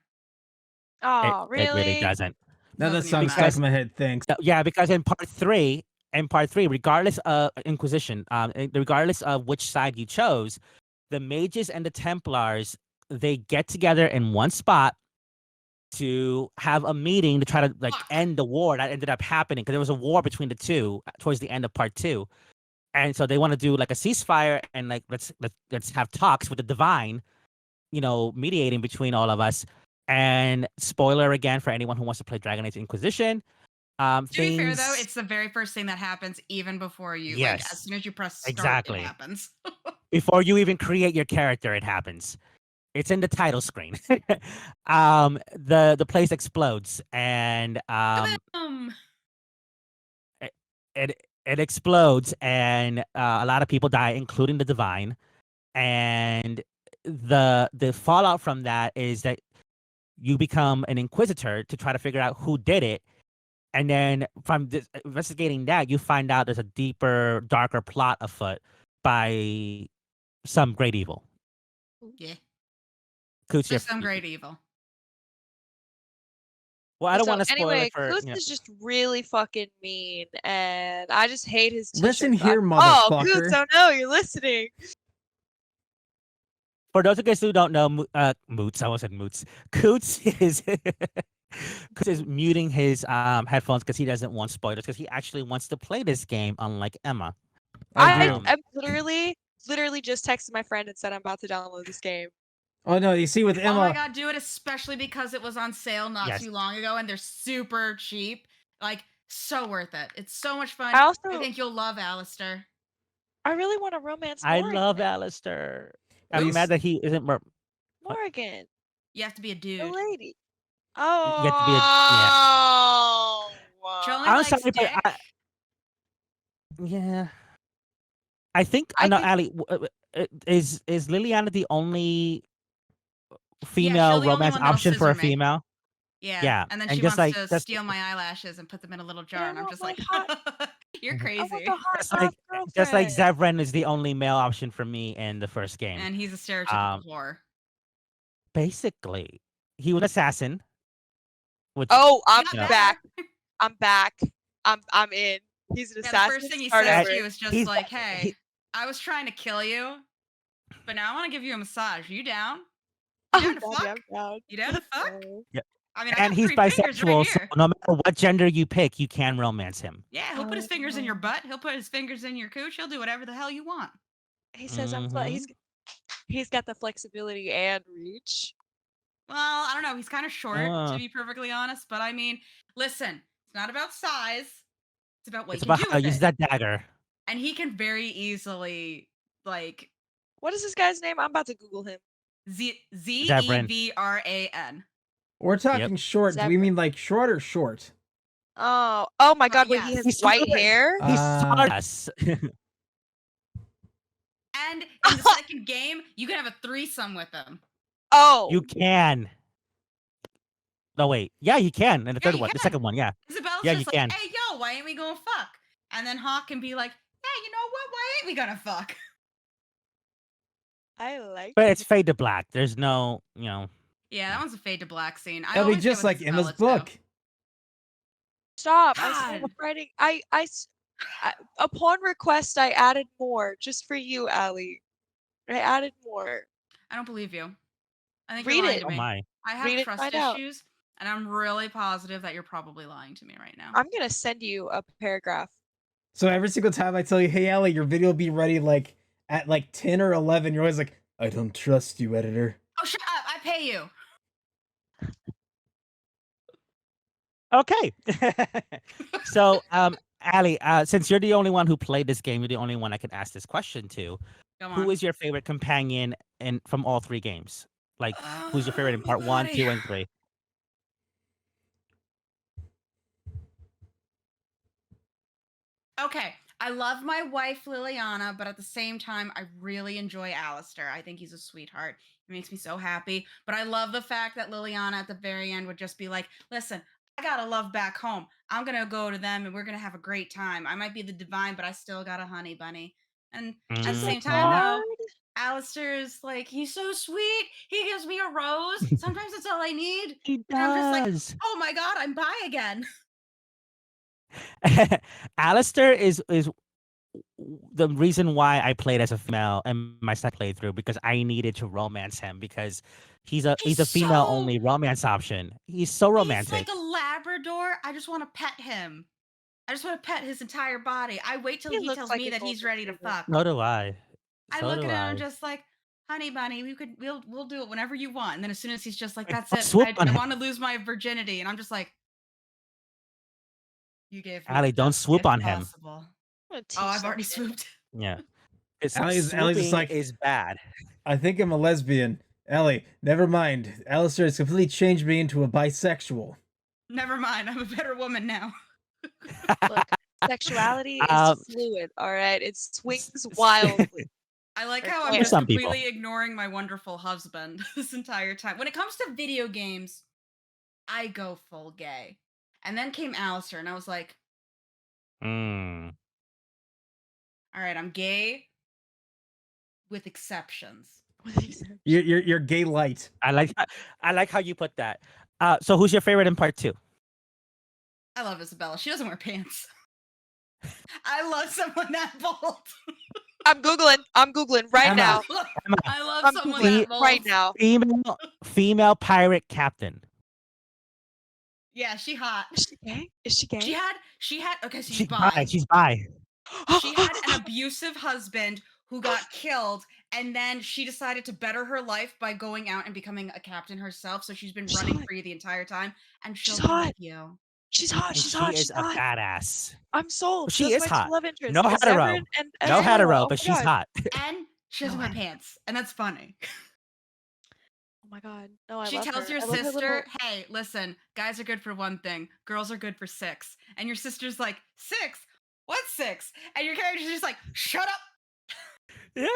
Oh, It really really? doesn't. Now that Doesn't song even stuck matter. in my head. Thanks. Yeah, because in part three, regardless of Inquisition, regardless of which side you chose, the mages and the Templars, they get together in one spot to have a meeting to try to Fuck. end the war that ended up happening, because there was a war between the two towards the end of part two. And so they want to do like a ceasefire and like let's have talks with the divine, mediating between all of us. And spoiler again for anyone who wants to play Dragon Age Inquisition, To be fair though, things. it's the very first thing that happens even before you like as Yes, soon as you press start, it exactly. happens. Before you even create your character, it happens. It's in the title screen. The place explodes, and Um, it it explodes, and a lot of people die, including the divine. And the fallout from that is that you become an inquisitor to try to figure out who did it. And then from investigating that, you find out there's a deeper, darker plot afoot by some great evil. yeah. Coots, There's some great evil. well, I don't So want to spoil anyway, it for Coots is just really fucking mean, and I just hate his t-shirt. Listen here, Oh, Coots! motherfucker. Oh no, you're listening. For those of you guys who don't know, Moots, I almost said Moots. Coots is Coots is muting his headphones because he doesn't want spoilers, because he actually wants to play this game, unlike Emma. I Um, do. I'm literally just texted my friend and said I'm about to download this game. Oh no, you see with Oh my Emma, god, do it, especially because it was on sale not Yes. too long ago and they're super cheap. Like, so worth it. It's so much fun. I I also think you'll love Alistair. I really want to romance I Morrigan. love Alistair. Well, I'm you mad s- that he isn't more. Morrigan, You have to be a the dude. lady. You have to be a She only I'm likes sorry, but dick. yeah. I think I no, think- Ali, is Liliana the only Yeah, female she'll the only romance one that'll option for scissor a me. female? Yeah. Yeah, And then and she just wants like to steal my eyelashes and put them in a little jar, I and I'm want just my like, hot- you're I crazy. want the hot just goth like girlfriend. Zevran is the only male option for me in the first game. And he's a stereotypical whore. Basically, he was an assassin. Which Oh, I'm Not back. better. I'm back. I'm in. He's an Yeah, assassin. the first thing he Start says over. to you is just he's- like, hey, I was trying to kill you, but now I want to give you a massage. You down? You down to Daddy, fuck? I'm down. You down to fuck? Yeah. I mean, I and got he's 3 fingers right bisexual, so here. no matter what gender you pick, you can romance him. Yeah, he'll put his fingers in your butt. He'll put his fingers in your cooch. He'll do whatever the hell you want. He says Mhm. he's got the flexibility and reach. Well, I don't know. He's kind of short, Uh. to be perfectly honest. But I mean, listen, it's not about size. It's about what It's you can about do how with to use it. that dagger. And he can very easily, like, What is this guy's name? I'm about to Google him. Zevran. we're talking short. Do we Zebra. mean like short or short? Oh my God! Wait, he yes. has He's white smart. hair. He's smart. Us. And in the second game, you can have a threesome with him. Oh, You can. No, wait. Yeah, you can. And the Yeah, third you one, the can. second one, yeah. Isabella's Yeah, just you like, can. hey, yo, why ain't we going fuck? And then Hawk can be like, yeah, you know what? Why ain't we gonna fuck? I like. But it's fade to black. There's no, Yeah, that one's a fade to black scene. I It'll be always get just with like Emma's Isabella, book. too. Stop! I God. stopped writing. Upon request, I added more just for you, Allie. I added more. I don't believe you. I think Read you're lying it. to oh me. my. I have Read it, trust find out. issues, and I'm really positive that you're probably lying to me right now. I'm gonna send you a paragraph. So every single time I tell you, hey Ellie, your video will be ready like at like 10 or 11, you're always like, I don't trust you, editor. Oh, shut up! I pay you. Okay. So, Ali, since you're the only one who played this game, you're the only one I can ask this question to. Come on. Who is your favorite companion from all 3 games? Like, who's your favorite in part 1, 2, and 3? Okay, I love my wife Liliana, but at the same time, I really enjoy Alistair. I think he's a sweetheart. He makes me so happy. But I love the fact that Liliana at the very end would just be like, listen, I got a love back home. I'm going to go to them and we're going to have a great time. I might be the divine, but I still got a honey bunny. And at the same time, though, Alistair is like, he's so sweet. He gives me a rose. Sometimes that's all I need. He And I'm just like, does. oh my God, I'm bi again. Alistair is the reason why I played as a female in my second playthrough, because I needed to romance him, because he's a He's female so- only romance option. He's so romantic. He's like a Labrador. I just want to pet him. I just want to pet his entire body. I wait till He he looks tells like me a that he's golden ready to retriever. fuck. So do I. I So look do at him and I. I'm just like, honey bunny, we'll do it whenever you want. And then as soon as he's just like, Like, that's I'll it, swoop on I him. want to lose my virginity. And I'm just like, You gave me Allie, the don't best swoop gift on him. possible. I'm gonna Oh, teach I've that already kid. swooped. Yeah. 'Cause Allie's just swooping like, is bad. I think I'm a lesbian. Ellie, never mind. Alistair has completely changed me into a bisexual. Never mind. I'm a better woman now. Look, sexuality is Um, fluid, all right? It swings s- s- wildly. I like how Okay. I'm For just some people. completely ignoring my wonderful husband this entire time. When it comes to video games, I go full gay. And then came Alistair, and I was like, Mm. all right, I'm gay with exceptions. You're gay light. I like how you put that. So who's your favorite in part 2? I love Isabella. She doesn't wear pants. I love someone that bold. I'm Googling right Emma. now. Emma, I love I'm someone Googling that bold. right now. female pirate captain. Yeah, she hot. Is she gay? Is she gay? She had okay, so She's bi. She's bi. She had an abusive husband who got killed, and then she decided to better her life by going out and becoming a captain herself. So she's been She's running hot. free the entire time, and she'll She's be hot. with you. She's hot. And She's she hot. is She's a hot. badass. I'm sold. She Those is are my two hot. love interests. No Is hetero. Severin and No Isabella. hetero, Oh but my she's God. hot. And she doesn't No wear way. pants, and that's funny. Oh my God. No, I She love tells her. your I love her sister, little. "Hey, listen, guys are good for one thing, girls are good for 6." And your sister's like, "6? What's 6?" And your character's just like, "Shut up." Yeah.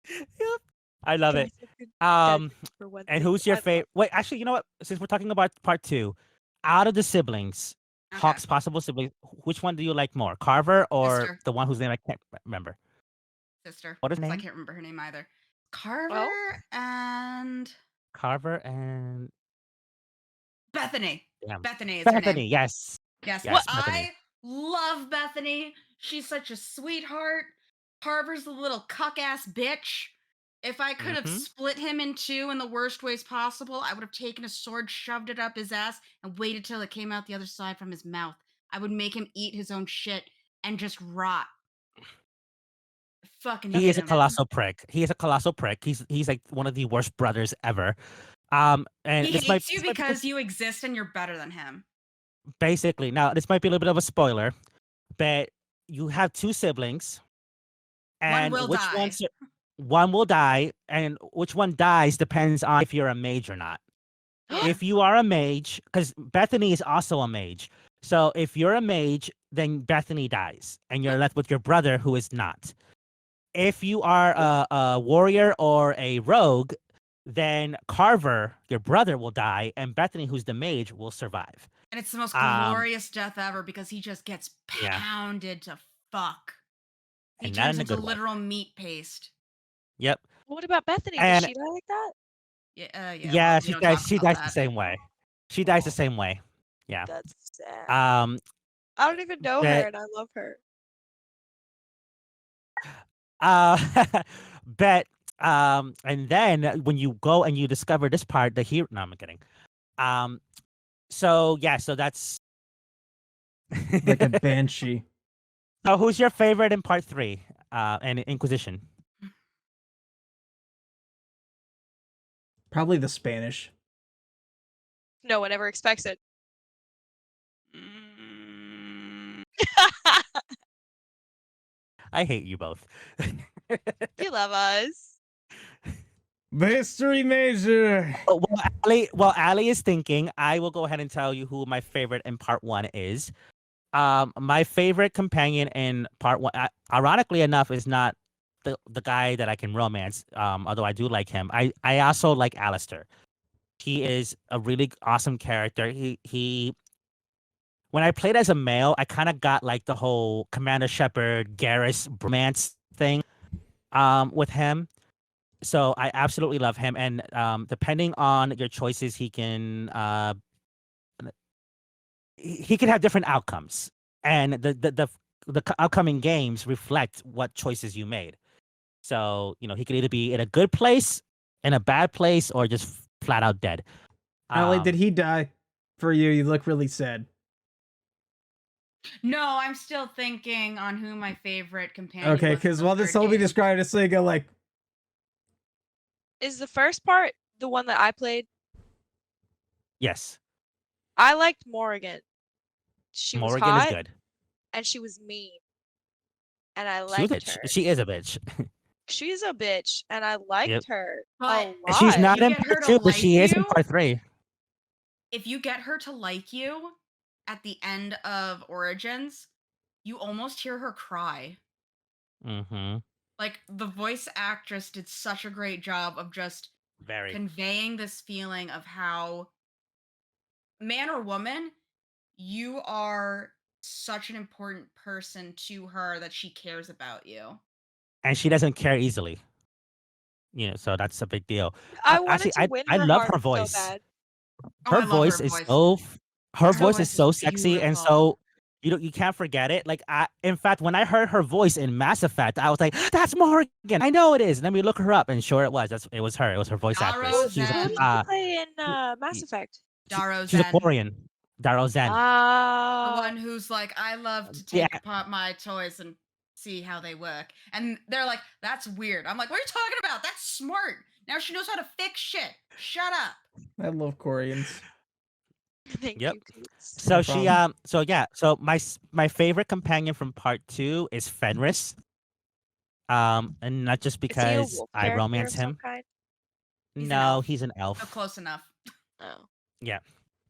Yep. I love it. Guys are good- guys are good for one And thing. who's your I love- favorite? Wait, actually, you know what? Since we're talking about part 2, out of the siblings, Okay. Hawk's possible siblings, which one do you like more, Carver or Sister. the one whose name I can't remember? Sister. What is her 'Cause I name? can't remember her name either. Carver and Carver and Bethany. damn. Bethany is her Bethany. name. Yes. Yes. Yes, I Bethany. love Bethany. She's such a sweetheart. Carver's the little cuck ass bitch. If I could have Mhm. split him in two in the worst ways possible, I would have taken a sword, shoved it up his ass, and waited till it came out the other side from his mouth. I would make him eat his own shit and just rot. Fucking He hate is a him. colossal prick. He is a colossal prick. He's like one of the worst brothers ever. And He this might hates you because you exist and you're better than him. basically now this might be a little bit of a spoiler, but you have 2 siblings, and will which die. one will die, and which one dies depends on if you're a mage or not. If you are a mage, because Bethany is also a mage, so if you're a mage, then Bethany dies, and you're left with your brother who is not. If you are a warrior or a rogue, then Carver, your brother, will die, and Bethany, who's the mage, will survive. And it's the most Um, glorious death ever because he just gets Yeah. pounded to fuck. He And not turns in a into good way. literal meat paste. Yep. What about Bethany? And- Does she die like that? Yeah, Yeah, well, we she don't dies. talk She about dies the that. same way. She dies the same way. Yeah. That's sad. Um. I don't even know that- her, and I love her. But and then when you go and you discover this part, the hero. No, I'm kidding. So yeah, so that's Like a banshee. So who's your favorite in part 3? And Inquisition. Probably the Spanish. No one ever expects it. Mm, I hate you both. You love us. Mystery Major. While Allie is thinking, I will go ahead and tell you who my favorite in part 1 is. My favorite companion in part 1, ironically enough, is not the guy that I can romance. Although I do like him. I also like Alistair. He is a really awesome character. He when I played as a male, I kind of got like the whole Commander Shepard Garrus bromance thing with him. So I absolutely love him, and depending on your choices, he can have different outcomes, and the upcoming games reflect what choices you made. So he could either be in a good place, in a bad place, or just flat out dead. Allie, did he die for you? You look really sad. No, I'm still thinking on who my favorite companion Okay, was in because the while this third will be game. described as saying, like, Is the first part the one that I played? Yes, I liked Morrigan. She was Morrigan is hot. good. and she was mean, and I She was a liked bitch. her. She is a bitch. She's a bitch, and I Yep. liked her a But And she's if lot. not you in get her part to 2, but like she is in you, part 3. if you get her to like you at the end of Origins, you almost hear her cry. Mm-hmm. Like, the voice actress did such a great job of just Very. conveying this feeling of how, man or woman, you are such an important person to her that she cares about you. And she doesn't care easily. So that's a big deal. I wanted Actually, to win I her love heart her so voice. bad. Oh, Her I love her voice is voice. her Her voice voice is is so sexy and beautiful. so you can't forget it. Like in fact, when I heard her voice in Mass Effect, I was like, "That's Morgan. I know it is." And then we look her up, and sure, it was. It was her. It was her voice actress. Daro She's Who Zen. did she play in she, Mass Effect? Daro she's a Zen. Quarian. Daro Zen. The Ah, one who's like, I love to Yeah, take apart my toys and see how they work. And they're like, that's weird. I'm like, what are you talking about? That's smart. Now she knows how to fix shit. Shut up. I love Koreans. thank Yep. you, Coots. So No she problem. so my favorite companion from part 2 is Fenris. And not just Is he a because wolf I character romance of some him. kind? He's an No, elf. he's an Oh, elf. close enough. Oh, Yeah.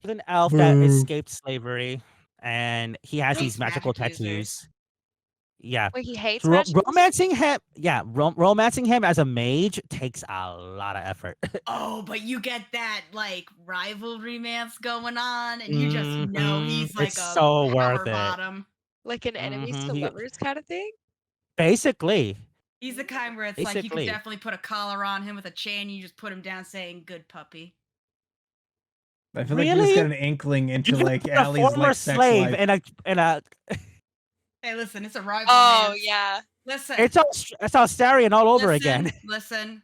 He's an elf that Boo. escaped slavery, and he has these Hates magical magic users. tattoos. Yeah. wait, he hates So magic users? romancing him, yeah, romancing him as a mage takes a lot of effort. Oh, but you get that like rivalry romance going on, and you just know he's like It's a so power worth it. bottom. Like an enemies to He, lovers kind of thing? basically, He's the kind where it's like you could basically. definitely put a collar on him with a chain, you just put him down saying good puppy. I feel like we just Really? got an inkling into You like put a Allie's former like sex slave life. in a Hey, listen, it's a rival Oh, romance. yeah. Listen, it's Australian all over again. Listen.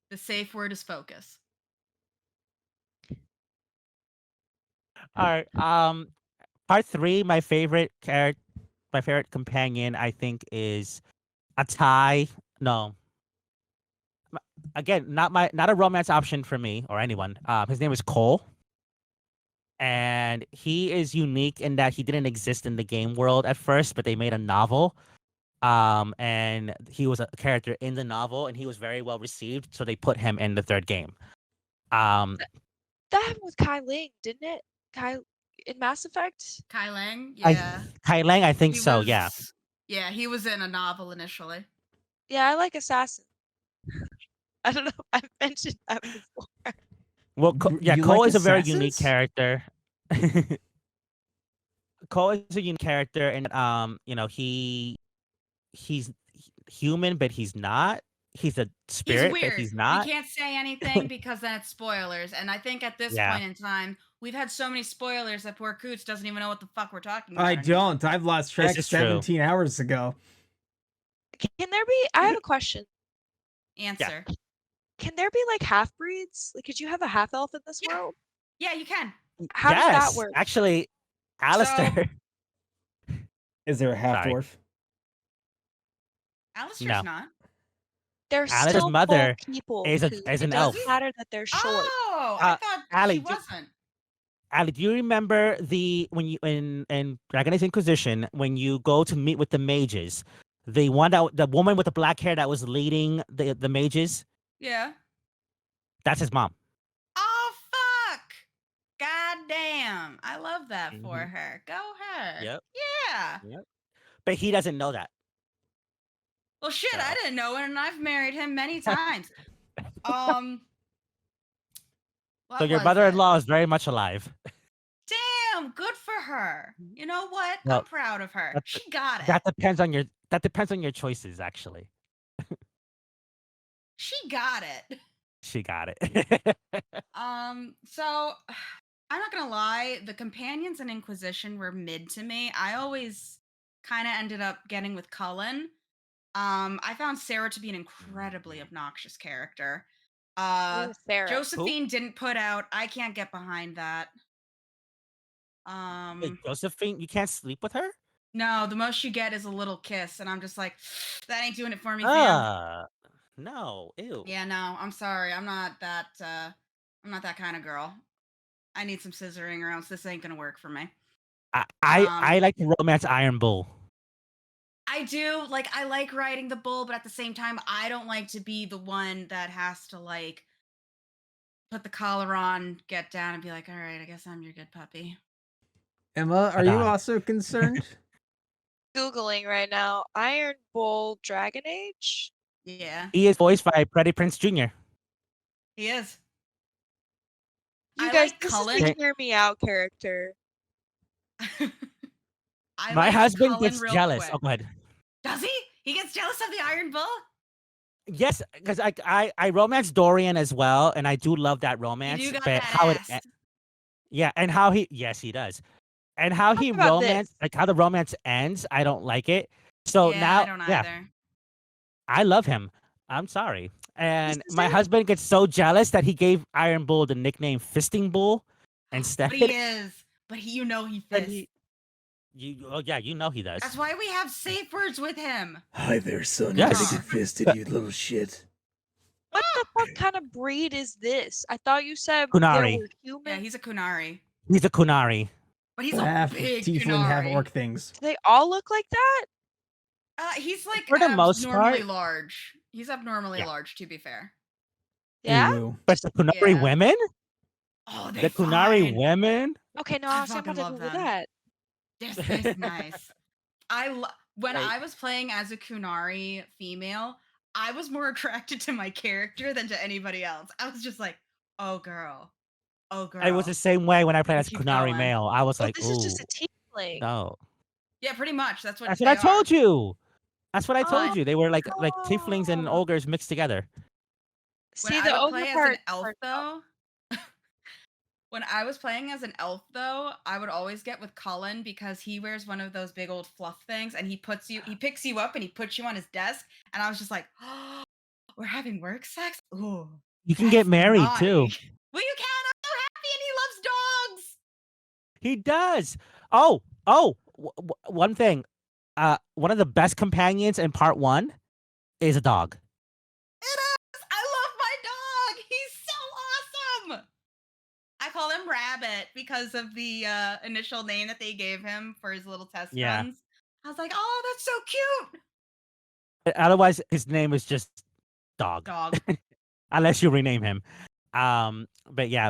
The safe word is focus. All right. Part 3, my favorite companion, I think, is a tie. No, again, not a romance option for me or anyone. His name is Cole, and he is unique in that he didn't exist in the game world at first, but they made a novel. And he was a character in the novel, and he was very well received, so they put him in the 3rd game. Um, That happened with Kai Ling, didn't it? Kai in Mass Effect? Kai Lang, I yeah. Kai Lang, I think He so. Yeah. was Yeah, he was in a novel initially. Yeah, I like Assassin. I don't know if I've mentioned that before. Well, yeah, You Cole like is a very unique assassins? character. Cole is a unique character, and he's human, but he's not. He's a He's spirit, but weird. he's We not. can't say anything because then it's spoilers. And I think at this Yeah. point in time, we've had so many spoilers that poor Coots doesn't even know what the fuck we're talking about I anymore. don't. I've lost track is true. 17 hours ago. Can there be I have a question. Answer. Can there be like half breeds? Like could you have a half elf in this Yeah. world? Yeah, you can. How does that Yes, work? actually, Alistair. Is there a half Sorry. dwarf? Alistair's No. not. They're Alistair's still mother full people. is Coot. an It elf. doesn't matter that they're short. Oh, I thought Allie, she wasn't. Ali, do you remember when you in Dragon Age Inquisition, when you go to meet with the mages, the woman with the black hair that was leading the mages? Yeah. That's his mom. Oh, fuck. God damn. I love that for Mhm. her. Go her. Yep. Yeah. Yep. But he doesn't know that. Well, shit, So. I didn't know it, and I've married him many times. What So your was it? mother-in-law is very much alive. Damn, good for her. You know what? Well, I'm proud of her. that- She got it. That depends on your choices, actually. She got it. She got it. So I'm not gonna lie, the companions in Inquisition were mid to me. I always kind of ended up getting with Cullen. I found Sarah to be an incredibly obnoxious character. Ooh, Sarah. Josephine didn't put out. I can't get behind that. Wait, Josephine, you can't sleep with her? No, the most you get is a little kiss, and I'm just like, that ain't doing it for me, fam. No, ew. Yeah, no, I'm sorry. I'm not that kind of girl. I need some scissoring or else this ain't gonna work for me. I Um, like to romance Iron Bull. I do like I like riding the bull, but at the same time, I don't like to be the one that has to like put the collar on, get down, and be like, "All right, I guess I'm your good puppy." Emma, are But you also concerned? Googling right now. Iron Bull Dragon Age? Yeah, he is voiced by Freddie Prinze Jr. he is. You I guys, like this is the Cullen. hear me out character. I My like husband Cullen gets real jealous. Oh, quick. go ahead. Does he? He gets jealous of the Iron Bull? Yes, because I romance Dorian as well, and I do love that You romance. do got But how that it, ass. yeah, and how he, yes, he does, and how Talk he about this. romance, like how the romance ends, I don't like it. So Yeah, I now, don't yeah, either. I love him. I'm sorry, This and is my it. husband gets so jealous that he gave Iron Bull the nickname Fisting Bull instead. But he is. But he But fists. oh yeah, you know he does. That's why we have safe words with him. Hi there, son. Yes. Ready to get fisted, you little shit. What the fuck kind of breed is this? I thought you said there Kunari. were humans. Yeah, he's a Kunari. He's a Kunari. But he's So a half big tiefling, half Kunari. orc things. Do they all look like that? He's like For the most abnormally part, large. He's abnormally yeah. large, to be fair. Yeah? Ooh. But the Kunari Yeah. women, Oh, the they're Kunari fine. women, Okay, no, I honestly, I'm fucking about to love Google them. that. They're nice. When Like- I was playing as a Kunari female, I was more attracted to my character than to anybody else. I was just like, oh girl. Oh girl. it was the same way when I played You as keep Kunari going. male. I was Oh, like, this is ooh, just a tiefling. no. Yeah, pretty much. That's what That's what they I told are. you. That's what I told Oh, you. They were like tieflings and oh. ogres mixed together. When See, I the would ogre play as an part elf turned off. though, when I was playing as an elf though, I would always get with Cullen because he wears one of those big old fluff things and he picks you up and he puts you on his desk and I was just like, oh, we're having work sex? Ooh. You can That's get married naughty. too. Well, you can. I'm so happy and he loves dogs. He does. One thing. One of the best companions in part 1 is a dog. It is. I love my dog. He's so awesome. I call him Rabbit because of the initial name that they gave him for his little test Yeah. runs. I was like, oh, that's so cute. Otherwise, his name is just dog. Dog. Unless you rename him. But yeah,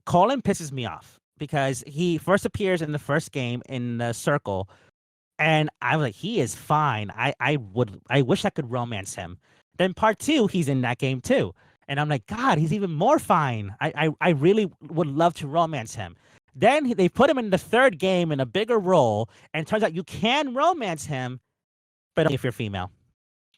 Colin pisses me off because he first appears in the first game in the circle, and I was like, he is fine. I wish I could romance him. Then part 2, he's in that game too, and I'm like, God, he's even more fine. I really would love to romance him. Then they put him in the third game in a bigger role, and turns out you can romance him, but only if you're female.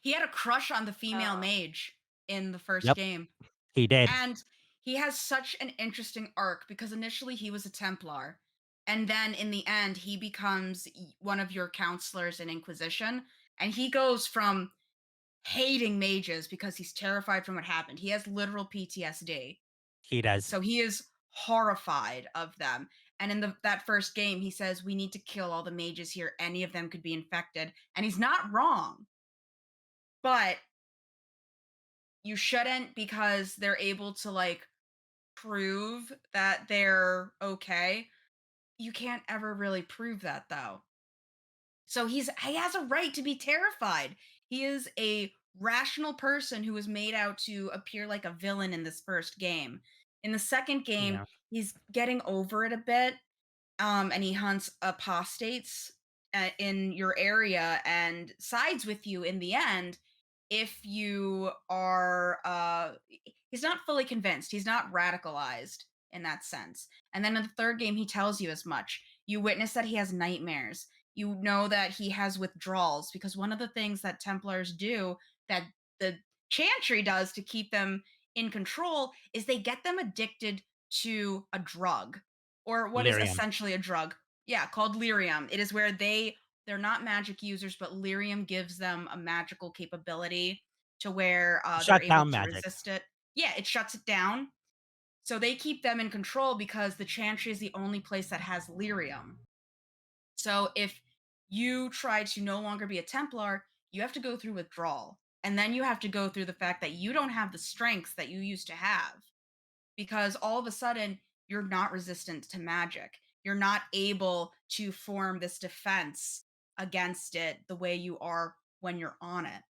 He had a crush on the female Oh. mage in the first Yep. game. He did. And he has such an interesting arc because initially he was a Templar. And then in the end, he becomes one of your counselors in Inquisition. And he goes from hating mages because he's terrified from what happened. He has literal PTSD. He does. So he is horrified of them. And in that first game, he says, we need to kill all the mages here. Any of them could be infected. And he's not wrong. But you shouldn't because they're able to like prove that they're okay. You can't ever really prove that though. So he has a right to be terrified. He is a rational person who was made out to appear like a villain in this first game. In the second game, Yeah. he's getting over it a bit, and he hunts apostates in your area and sides with you in the end if you are he's not fully convinced, he's not radicalized in that sense. And then in the third game he tells you as much. You witness that he has nightmares, you know that he has withdrawals, because one of the things that Templars do, that the Chantry does to keep them in control, is they get them addicted to a drug, or what is Lyrium. essentially a drug. Yeah, called lyrium. It is where they're not magic users, but lyrium gives them a magical capability to where they're Shut able down to magic. resist it. Yeah, it shuts it down. So they keep them in control because the Chantry is the only place that has lyrium. So if you try to no longer be a Templar, you have to go through withdrawal. And then you have to go through the fact that you don't have the strengths that you used to have, because all of a sudden you're not resistant to magic. you're not able to form this defense against it the way you are when you're on it.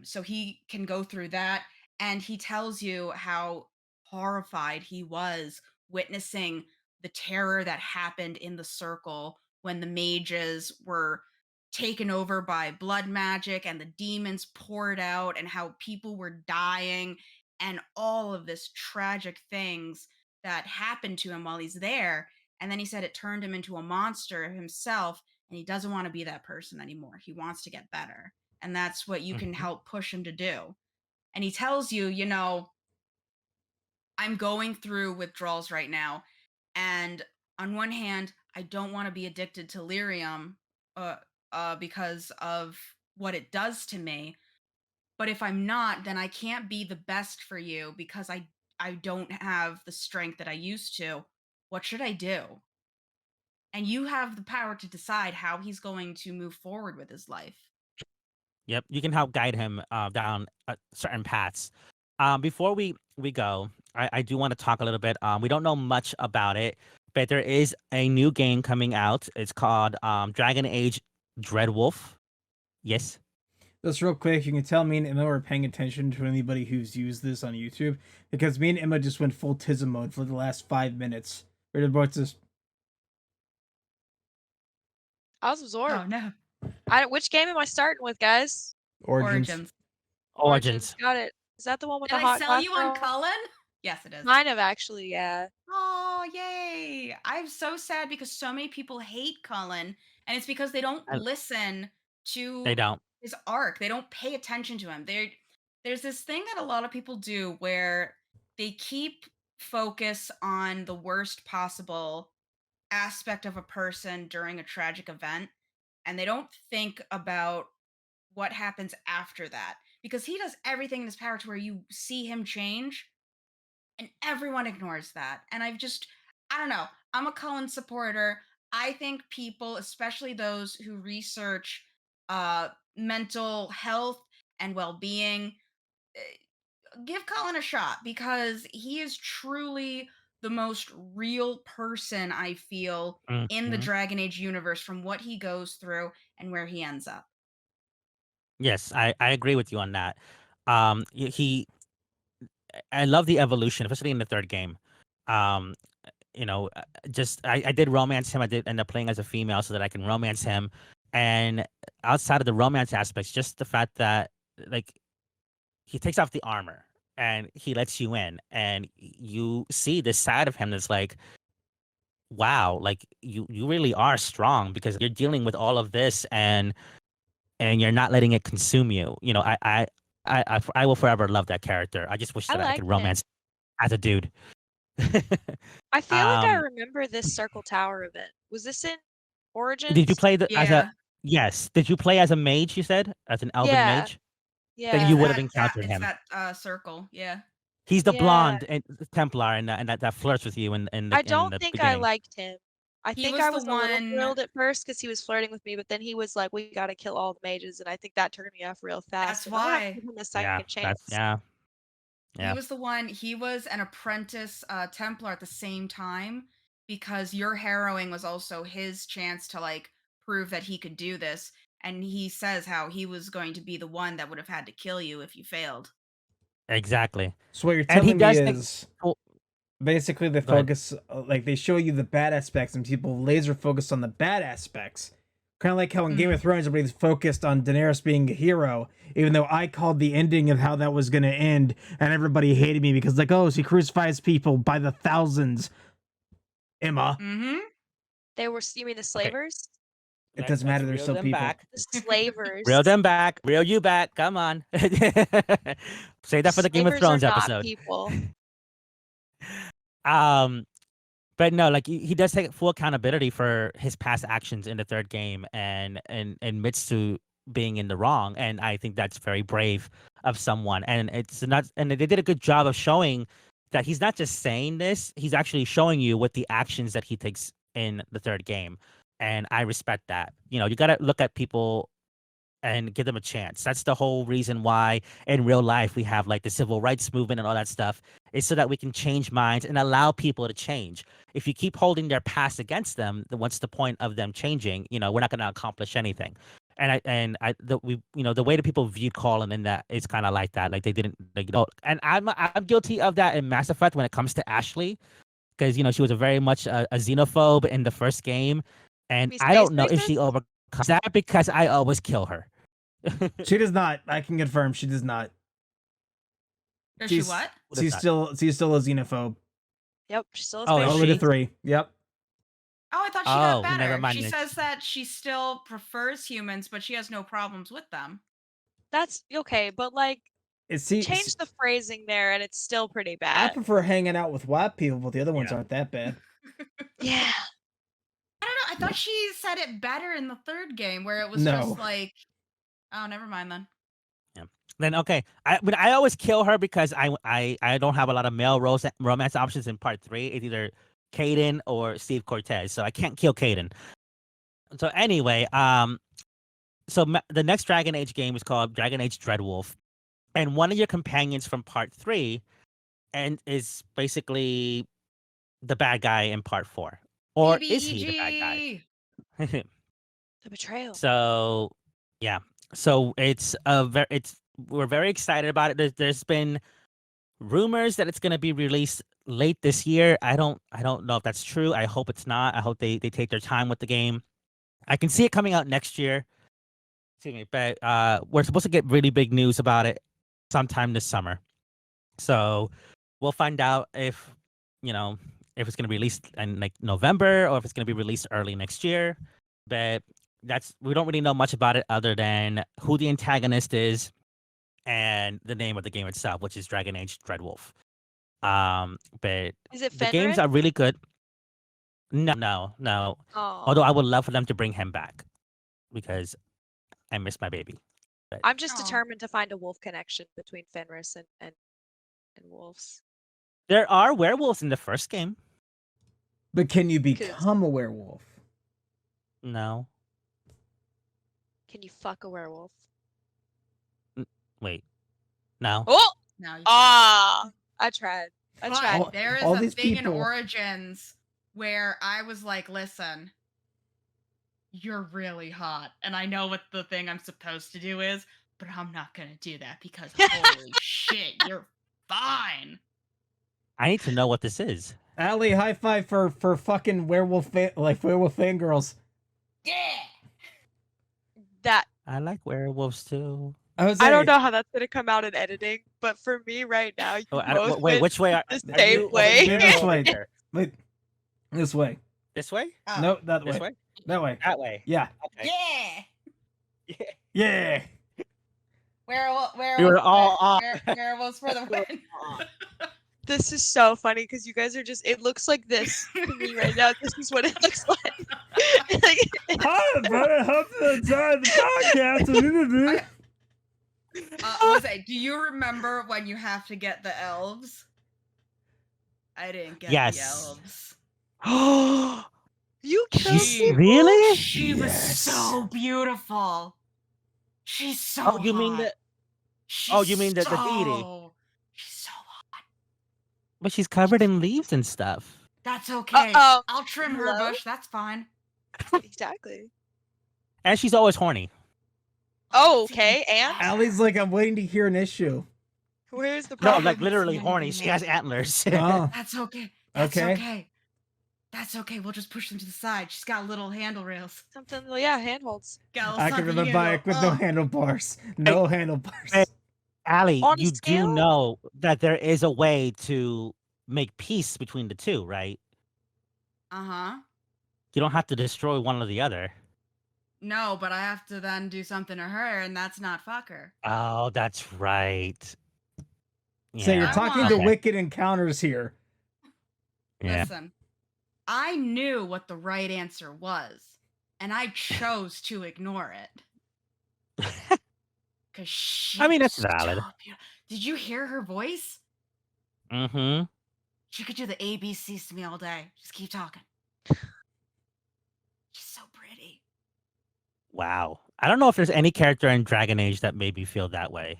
So he can go through that, and he tells you how horrified he was witnessing the terror that happened in the circle when the mages were taken over by blood magic and the demons poured out, and how people were dying, and all of this tragic things that happened to him while he's there. And then he said it turned him into a monster himself, and he doesn't want to be that person anymore. He wants to get better, and that's what you can Mhm. help push him to do. And he tells you, I'm going through withdrawals right now, and on one hand, I don't want to be addicted to lyrium, uh, because of what it does to me. But if I'm not, then I can't be the best for you because I don't have the strength that I used to. What should I do? And you have the power to decide how he's going to move forward with his life. Yep, you can help guide him down certain paths. Before we go, I do want to talk a little bit. We don't know much about it, but there is a new game coming out. It's called Dragon Age Dreadwolf. Yes. Just real quick, you can tell me and Emma were paying attention to anybody who's used this on YouTube because me and Emma just went full Tism mode for the last 5 minutes. We're about to. I was absorbed. Oh no. Which game am I starting with, guys? Origins. Origins. Got it. Is that the one with Did the I hot sell glass you on girl? Cullen? Yes, it is. Kind of, actually, yeah. Oh, yay. I'm so sad because so many people hate Cullen, and it's because they don't I- listen They to don't. his arc. They don't pay attention to him. There's this thing that a lot of people do where they keep focus on the worst possible aspect of a person during a tragic event, and they don't think about what happens after that, because he does everything in his power to where you see him change, and everyone ignores that. And I don't know. I'm a Cullen supporter. I think people, especially those who research mental health and well-being, give Cullen a shot because he is truly the most real person I feel in the Mhm. Dragon Age universe, from what he goes through and where he ends up. Yes, I agree with you on that. I love the evolution, especially in the third game. Um, just I did romance him. I did end up playing as a female so that I can romance him. And outside of the romance aspects, just the fact that like he takes off the armor and he lets you in, and you see this side of him that's like, wow, like you really are strong because you're dealing with all of this, and you're not letting it consume you. I will forever love that character. I just wish I that I liked could him. romance as a dude. I feel like I um, remember this Circle Tower event. Was this in did you Origins? play as a Yeah. yes? Did you play as a mage? You said as an elven Yeah, mage. Then It's you yeah, would have that encountered it's him. that circle. Yeah. He's the yeah. blonde Templar, and that flirts with you I in don't the think I beginning. liked him. I He think was I the was a little one thrilled at first because he was flirting with me, but then he was like, "We gotta kill all the mages," and I think that turned me off real fast. that's And I'm gonna have to why give him a Yeah, second that's chance. yeah, he yeah, was the one he was an apprentice Templar at the same time, because your harrowing was also his chance to like prove that he could do this, and he says how he was going to be the one that would have had to kill you if you failed. exactly. So what you're And he telling me does think. is Oh, basically the go ahead. focus, like they show you the bad aspects and people laser focus on the bad aspects. Kind of like how in Game Mhm. of Thrones everybody's focused on Daenerys being a hero, even though I called the ending of how that was going to end, and everybody hated me because like, oh, she crucifies people by the thousands. Emma, Mhm. You mean the Okay, slavers? it doesn't let's matter. They're reel still them people. back. The slavers. Reel them back. Reel you back. Come on. Say that for the Game of Slavers are Thrones not episode. people. Um, but no, like he does take full accountability for his past actions in the third game, and admits to being in the wrong. And I think that's very brave of someone. And it's not, and they did a good job of showing that he's not just saying this; he's actually showing you with the actions that he takes in the third game. And I respect that. You got to look at people and give them a chance. That's the whole reason why in real life we have like the civil rights movement and all that stuff, is so that we can change minds and allow people to change. If you keep holding their past against them, then what's the point of them changing? We're not going to accomplish anything. The way that people viewed Colin in that is kind of like that. Like they didn't, and I'm guilty of that in Mass Effect when it comes to Ashley, because she was a very much a xenophobe in the first game, and Be I don't space know if she racist? overcomes that because I always kill her. She does not. I can confirm she does not. Does She's- she what? What is She's still a xenophobe. Yep, she's still a Oh, space is All the way she? to 3. Yep. Oh, I thought she Oh, got better. never mind She then. says that she still prefers humans, but she has no problems with them. That's okay, but like change the phrasing there and it's still pretty I bad. prefer hanging out with white people, but the other ones Yeah. aren't that bad. Yeah. I don't know. I thought she said it better in the third game where it was No. just like, oh, never mind then. Then okay, I always kill her because I don't have a lot of male romance options in part 3. It's either Caden or Steve Cortez, so I can't kill Caden. So anyway, the next Dragon Age game is called Dragon Age Dreadwolf, and one of your companions from part 3 and is basically the bad guy in part 4, or is he the bad guy? BBEG. The betrayal. So yeah, so we're very excited about it. There's been rumors that it's going to be released late this year. I don't know if that's true. I hope it's not. I hope they take their time with the game. I can see it coming out next year. Excuse me, but we're supposed to get really big news about it sometime this summer. So we'll find out if it's going to be released in like November or if it's going to be released early next year. But we don't really know much about it other than who the antagonist is and the name of the game itself, which is Dragon Age Dreadwolf. But Is it the games Fenrir? are really good. No. Although I would love for them to bring him back because I miss my baby. I'm just Aw. determined to find a wolf connection between Fenris and wolves. There are werewolves in the first game. But can you become a werewolf? No. Can you fuck a werewolf? Wait. No. Oh! No, you can't. Ah! I tried. I But tried. there is all a these thing in people- Origins where I was like, listen, you're really hot. And I know what the thing I'm supposed to do is, but I'm not going to do that because holy shit, you're fine. I need to know what this is. Allie, high five for fucking werewolf fangirls. Yeah. That I like werewolves too. I don't know how that's gonna come out in editing, but for me right now, you both Wait, went which way? the Are same you over way. here or This over way. here? Wait, this way. This way? Oh. No, that This way. way? That way. That way. Yeah. Okay. Yeah. Yeah. We were all off. Werewolves for the win. This is so funny because you guys are just. It looks like this to me right now. This is what it looks like. Like, Hi, buddy. Hope you enjoyed the podcast. Jose, do you remember when you have to get the elves? I didn't get Yes. the elves. you killed She me. really? She was Yes. so beautiful. She's so Oh, you mean hot. the? She's you mean the deity? She's so hot. But she's covered in leaves and stuff. That's okay. Uh-oh. I'll trim her Hello? bush. That's fine. Exactly. And she's always horny. Oh, okay. And Allie's like, I'm waiting to hear an issue. where's the No, problem? like literally Yeah, horny. yeah, She yeah. has antlers. Oh, That's okay. That's Okay. okay. That's okay. We'll just push them to the side. She's got little handle rails. Something. Yeah, handholds. Got a little I can something ride a you bike go, with no "Oh." handlebars. No handlebars. Hey. Allie, On a you do scale? know that there is a way to make peace between the two, right? Uh-huh. You don't have to destroy one or the other. No, but I have to then do something to her, and that's not fuck her. Oh, that's right. So you're I talking want- to Okay. Wicked Encounters here. Yeah. Listen, I knew what the right answer was, and I chose to ignore it. Cause she I mean, that's was valid. so beautiful. Did you hear her voice? Mm-hmm. She could do the ABCs to me all day. Just keep talking. She's so pretty. Wow. I don't know if there's any character in Dragon Age that made me feel that way.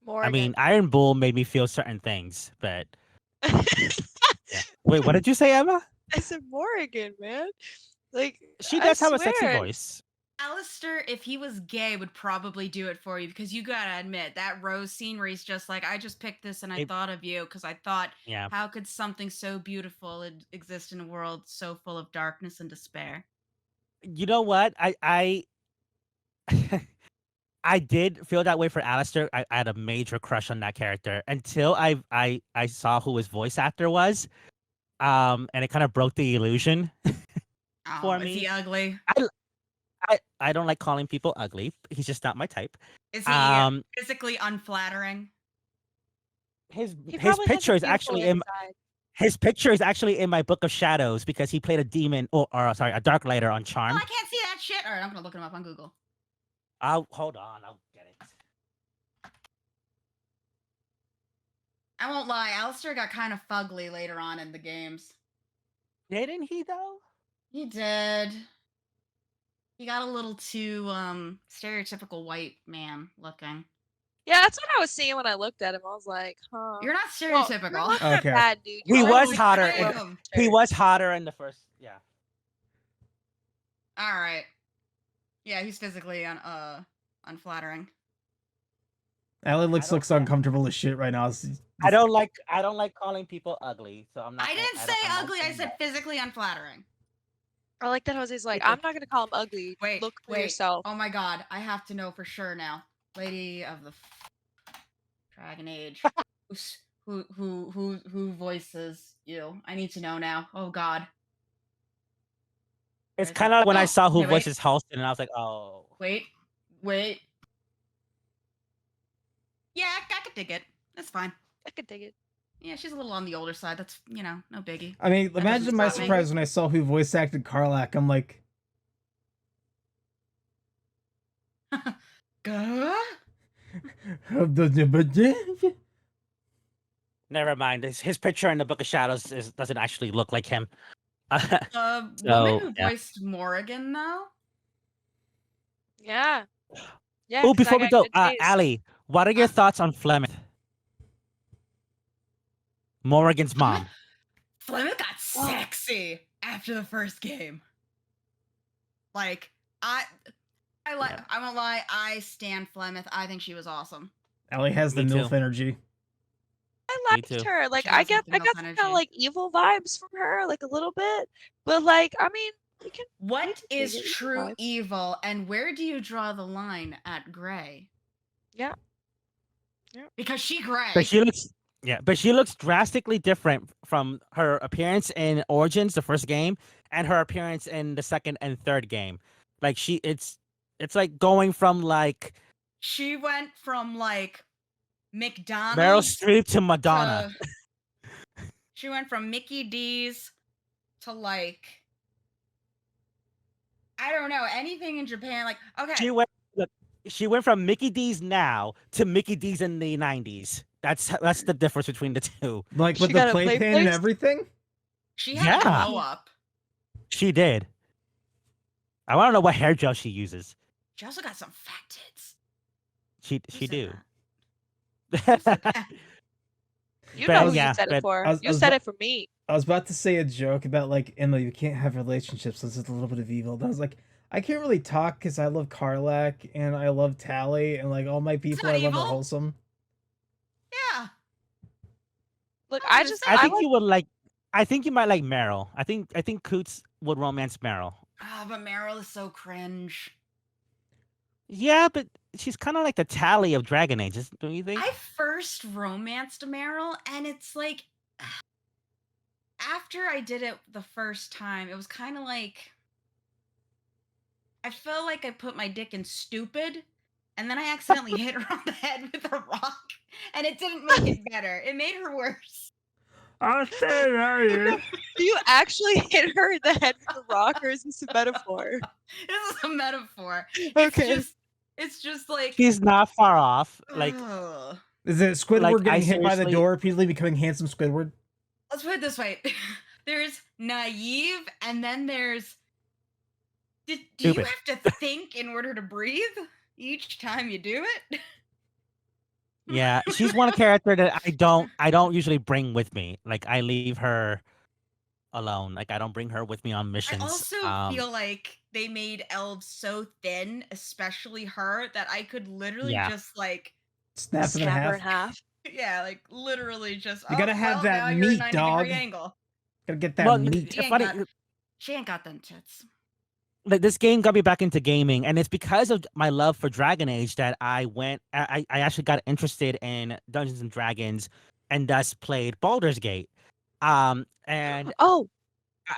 I mean, Morgan. Iron Bull made me feel certain things, but yeah. Wait, what did you say, Emma? I said Morgan, man. Like, She I does have a sexy swear. voice. Alistair, if he was gay, would probably do it for you because you gotta admit that Rose scene where he's just like, I just picked this and I It- thought of you because I thought, Yeah. how could something so beautiful exist in a world so full of darkness and despair? You know what? I I did feel that way for Alistair. I had a major crush on that character until I saw who his voice actor was. And it kind of broke the illusion Oh, for is me. he ugly? I don't like calling people ugly. He's just not my type. Is he Um, physically unflattering? his He his probably has picture a is beautiful actually in inside. his picture is actually in my book of shadows because he played a demon or sorry, a dark lighter on Oh, Charmed. I can't see that shit. All right, I'm gonna look him up on Google. I'll hold on, I'll get it. I won't lie, Alistair got kind of fugly later on in the games. Didn't he though? He did. He got a little too stereotypical white man looking. Yeah, that's what I was seeing when I looked at him. I was like, huh. You're not Well, stereotypical. you're looking at Okay. bad, dude. He You're was looking hotter. at in- Roman He Reigns. was hotter in the first. Yeah. All right. Yeah, he's physically unflattering. Alex don't- looks uncomfortable as shit right now. I don't like calling people ugly, so I'm not. I didn't say I'm not ugly. I saying said that. physically unflattering. I like that Jose's like, Yeah. I'm not gonna call him ugly. Wait, Look for wait. yourself. Oh my god, I have to know for sure now. Lady of the Dragon Age. Who voices you? I need to know now. Oh god. It's Where is kind it? of when I Oh, saw who okay, wait. voices Halston, and I was like, oh. Wait. Yeah, I could dig it. That's fine. I could dig it. Yeah, she's a little on the older side. That's, no biggie. I mean, That imagine doesn't my stop me. surprise when I saw who voice acted Karlak. I'm like, Gah? Never mind. His picture in the Book of Shadows doesn't actually look like him. The So, woman who yeah. voiced Morrigan, though? Yeah. Yeah. Oh, 'cause I before we got go, good taste. Allie, what are your thoughts on Flemeth? Morrigan's mom. Flemeth got sexy after the first game. Like, I won't lie, I stan Flemeth. I think she was awesome. Ellie has the Me too. MILF energy. I Me liked too. her. Like She I does have get the I milf got some kind energy. of like evil vibes from her, like a little bit. But like, I mean, we can What can is dig it, true vibes. evil, and where do you draw the line at gray? Yeah. Because she gray. But she looks drastically different from her appearance in Origins, the first game, and her appearance in the second and third game. Like it's like going from like She went from like Meryl McDonald's Streep to Madonna. she went from Mickey D's to like, I don't know, anything in Japan. Like, okay, She went from Mickey D's now to Mickey D's in the 90s. That's the difference between the two. Like She with the got a play playpen and place? everything. she had Yeah. a glow up. She did. I want to know what hair gel she uses. She also got some fat tits. She Who do. said that? Who said that? You But know who yeah, you said but it for. I was You said about- it for me. I was about to say a joke about like Emma, you can't have relationships. This is a little bit of evil. And I was like, I can't really talk because I love Karlak and I love Tally and like all my people not I love evil. are wholesome. Yeah. Look, I I was just gonna I say- think you would like. I think you might like Meryl. I think Coots would romance Meryl. Oh, but Meryl is so cringe. Yeah, but she's kind of like the Tally of Dragon Age, don't you think? I first romanced Meryl, and it's like, after I did it the first time, it was kind of like, I felt like I put my dick in stupid, and then I accidentally hit her on the head with a rock, and it didn't make it better. It made her worse. I'll say that. Do you actually hit her in the head with a rock, or is this a metaphor? This is a metaphor. Okay. It's just like, She's not far off. Like, ugh. Is it Squidward Like, I getting hit by the seriously- door, repeatedly becoming handsome Squidward? Let's put it this way. There's naive, and then there's Do you Stupid. have to think in order to breathe each time you do it? Yeah, she's one character that I don't usually bring with me. Like I leave her alone. Like I don't bring her with me on I missions. also feel like they made elves so thin, especially her, that I could literally Yeah. just like, Snap it in Snap her in half. half. yeah, like literally just. You gotta have that now you're a meat, 90-degree dog. angle. Gotta get that Well, meat. She ain't funny. got. She ain't got them tits. Like this game got me back into gaming, and it's because of my love for Dragon Age that I actually got interested in Dungeons and Dragons, and thus played Baldur's Gate. And Oh,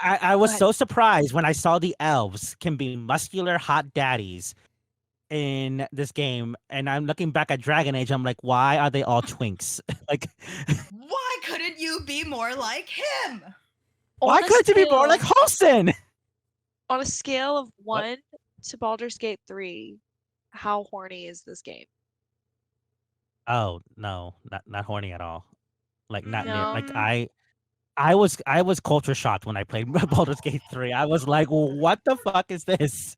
I go was ahead. so surprised when I saw the elves can be muscular hot daddies in this game, and I'm looking back at Dragon Age. I'm like, why are they all twinks? Like, Why couldn't you be more like him? why On a couldn't it be more like scale- Holston? On a scale of What? 1 to Baldur's Gate 3, how horny is this game? Oh no, not horny at all. Like not near. Like Mm, I was culture shocked when I played Baldur's Gate 3. I was like, what the fuck is this?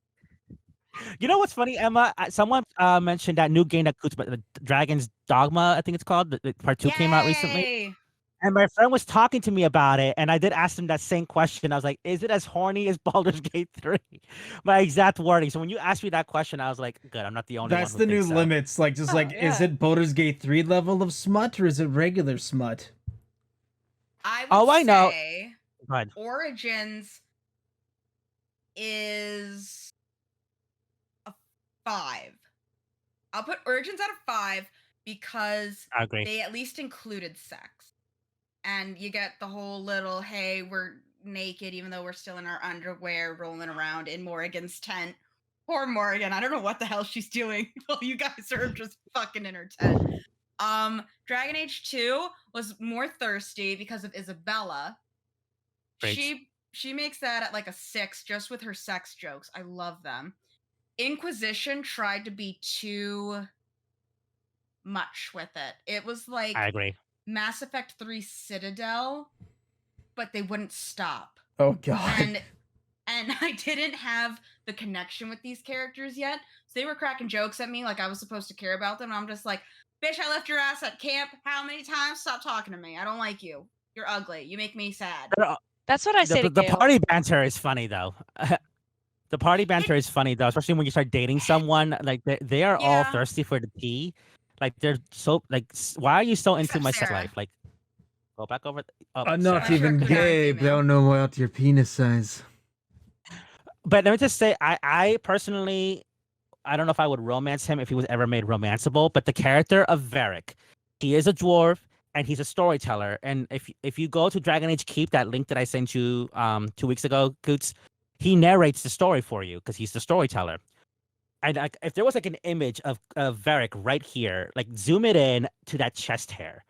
You know what's funny, Emma? Someone mentioned that new game that Coots, the Dragon's Dogma, I think it's called. The part 2 came out recently. Yay! And my friend was talking to me about it, and I did ask him that same question. I was like, is it as horny as Baldur's Gate 3? My exact wording. So when you asked me that question, I was like, good, I'm not the only That's one who the new thinks so. limits. Like, just Oh, like, is yeah. it Baldur's Gate 3 level of smut or is it regular smut? I would Oh, I know. say Go ahead. Origins is a 5. I'll put Origins at a 5 because I agree. they at least included sex. And you get the whole little, hey, we're naked even though we're still in our underwear rolling around in Morrigan's tent. Poor Morrigan. I don't know what the hell she's doing while you guys are just fucking in her tent. Dragon Age 2 was more thirsty because of Isabella. Great. She makes that at like a 6 just with her sex jokes. I love them. Inquisition tried to be too much with it. It was like I agree. Mass Effect 3 Citadel, but they wouldn't stop. Oh god. And I didn't have the connection with these characters yet. So they were cracking jokes at me like I was supposed to care about them. And I'm just like, bitch, I left your ass at camp how many times? Stop talking to me. I don't like you. You're ugly. You make me sad. That's what I say to The Gale. party banter is funny though. The party banter is funny though, especially when you start dating someone. Like they are all Yeah. thirsty for the tea. Like they're so like, why are you so into Except my sex Sarah. life? Like, go back over. I'm not Sarah. even Sure, gay, female. but I don't know about your penis size. But let me just say, I personally, I don't know if I would romance him if he was ever made romanceable. But the character of Varric, he is a dwarf and he's a storyteller. And if you go to Dragon Age Keep, that link that I sent you 2 weeks ago, Coots, he narrates the story for you because he's the storyteller. And like, if there was like an image of Varric right here, like zoom it in to that chest hair,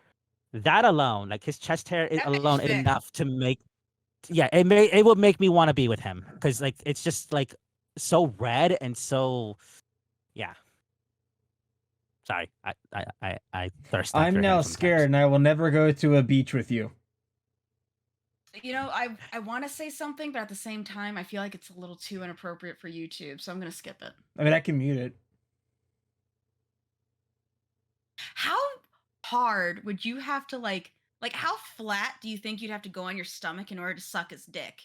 that alone, like his chest hair That bitch alone, is is thick. enough to make, yeah, it would make me want to be with him because like it's just like so red and so, yeah. Sorry, I thirst. I'm after now him scared sometimes. and I will never go to a beach with you. You know, I want to say something, but at the same time, I feel like it's a little too inappropriate for YouTube, so I'm going to skip it. I mean, I can mute it. How hard would you have to like how flat do you think you'd have to go on your stomach in order to suck his dick?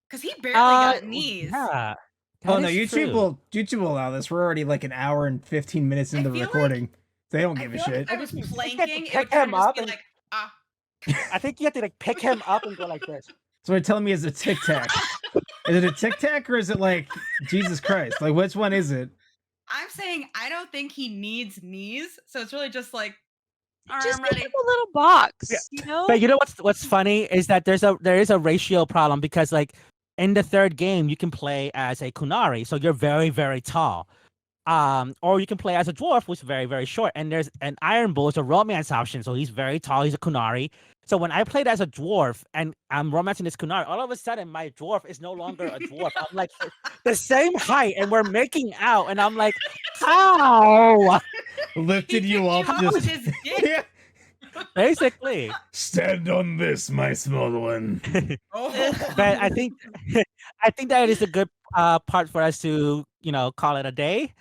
Because he barely got knees. Yeah. Oh that no, is YouTube will allow this. We're already like an hour and 15 minutes into the feel like- recording. They don't I give a feel like shit. if I was I think you planking, it pick would kind him of just up be and- like, ah. I think you have to like pick him up and go like this. So you're telling me it's a Tic Tac? Is it a Tic Tac or is it like Jesus Christ? Like which one is it? I'm saying I don't think he needs knees, so it's really just like, all right, Just I'm give ready. him a little box, Yeah. you know? But you know what's funny is that there is a ratio problem because like in the third game you can play as a Kunari, so you're very very tall. Or you can play as a dwarf who's very very short, and there's an Iron Bull is a romance option, so he's very tall, he's a Kunari. So when I played as a dwarf and I'm romancing this Kunari, all of a sudden my dwarf is no longer a dwarf. I'm like the same height and we're making out, and I'm like, how? Lifted He you picked up you up with just his dick. yeah. Basically. Stand on this, my small one. Oh. But I think I think that is a good part for us to, call it a day.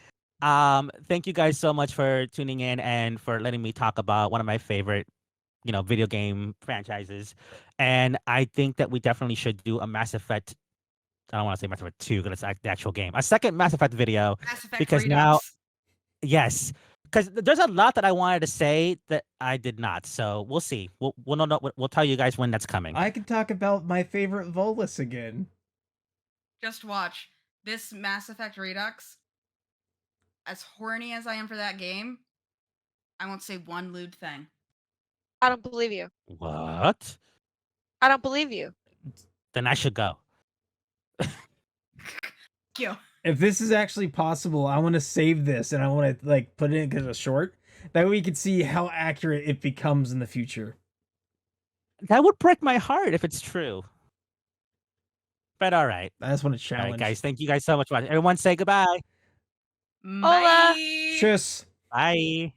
Thank you guys so much for tuning in and for letting me talk about one of my favorite, video game franchises. And I think that we definitely should do a Mass Effect. I don't want to say Mass Effect 2 because it's the actual game. A second Mass Effect video Mass Effect because Redux. now, yes, because there's a lot that I wanted to say that I did not. So we'll see. We'll know. We'll tell you guys when that's coming. I can talk about my favorite Volus again. Just watch this Mass Effect Redux. As horny as I am for that game, I won't say one lewd thing. I don't believe you. What? I don't believe you. Then I should go. Yo. If this is actually possible, I want to save this and I want to like put it in as a short. That way we can see how accurate it becomes in the future. That would break my heart if it's true. But all right. I just want to All right, challenge. guys. Thank you guys so much for watching. Everyone say goodbye. Hola. Bye. Tschüss. Bye.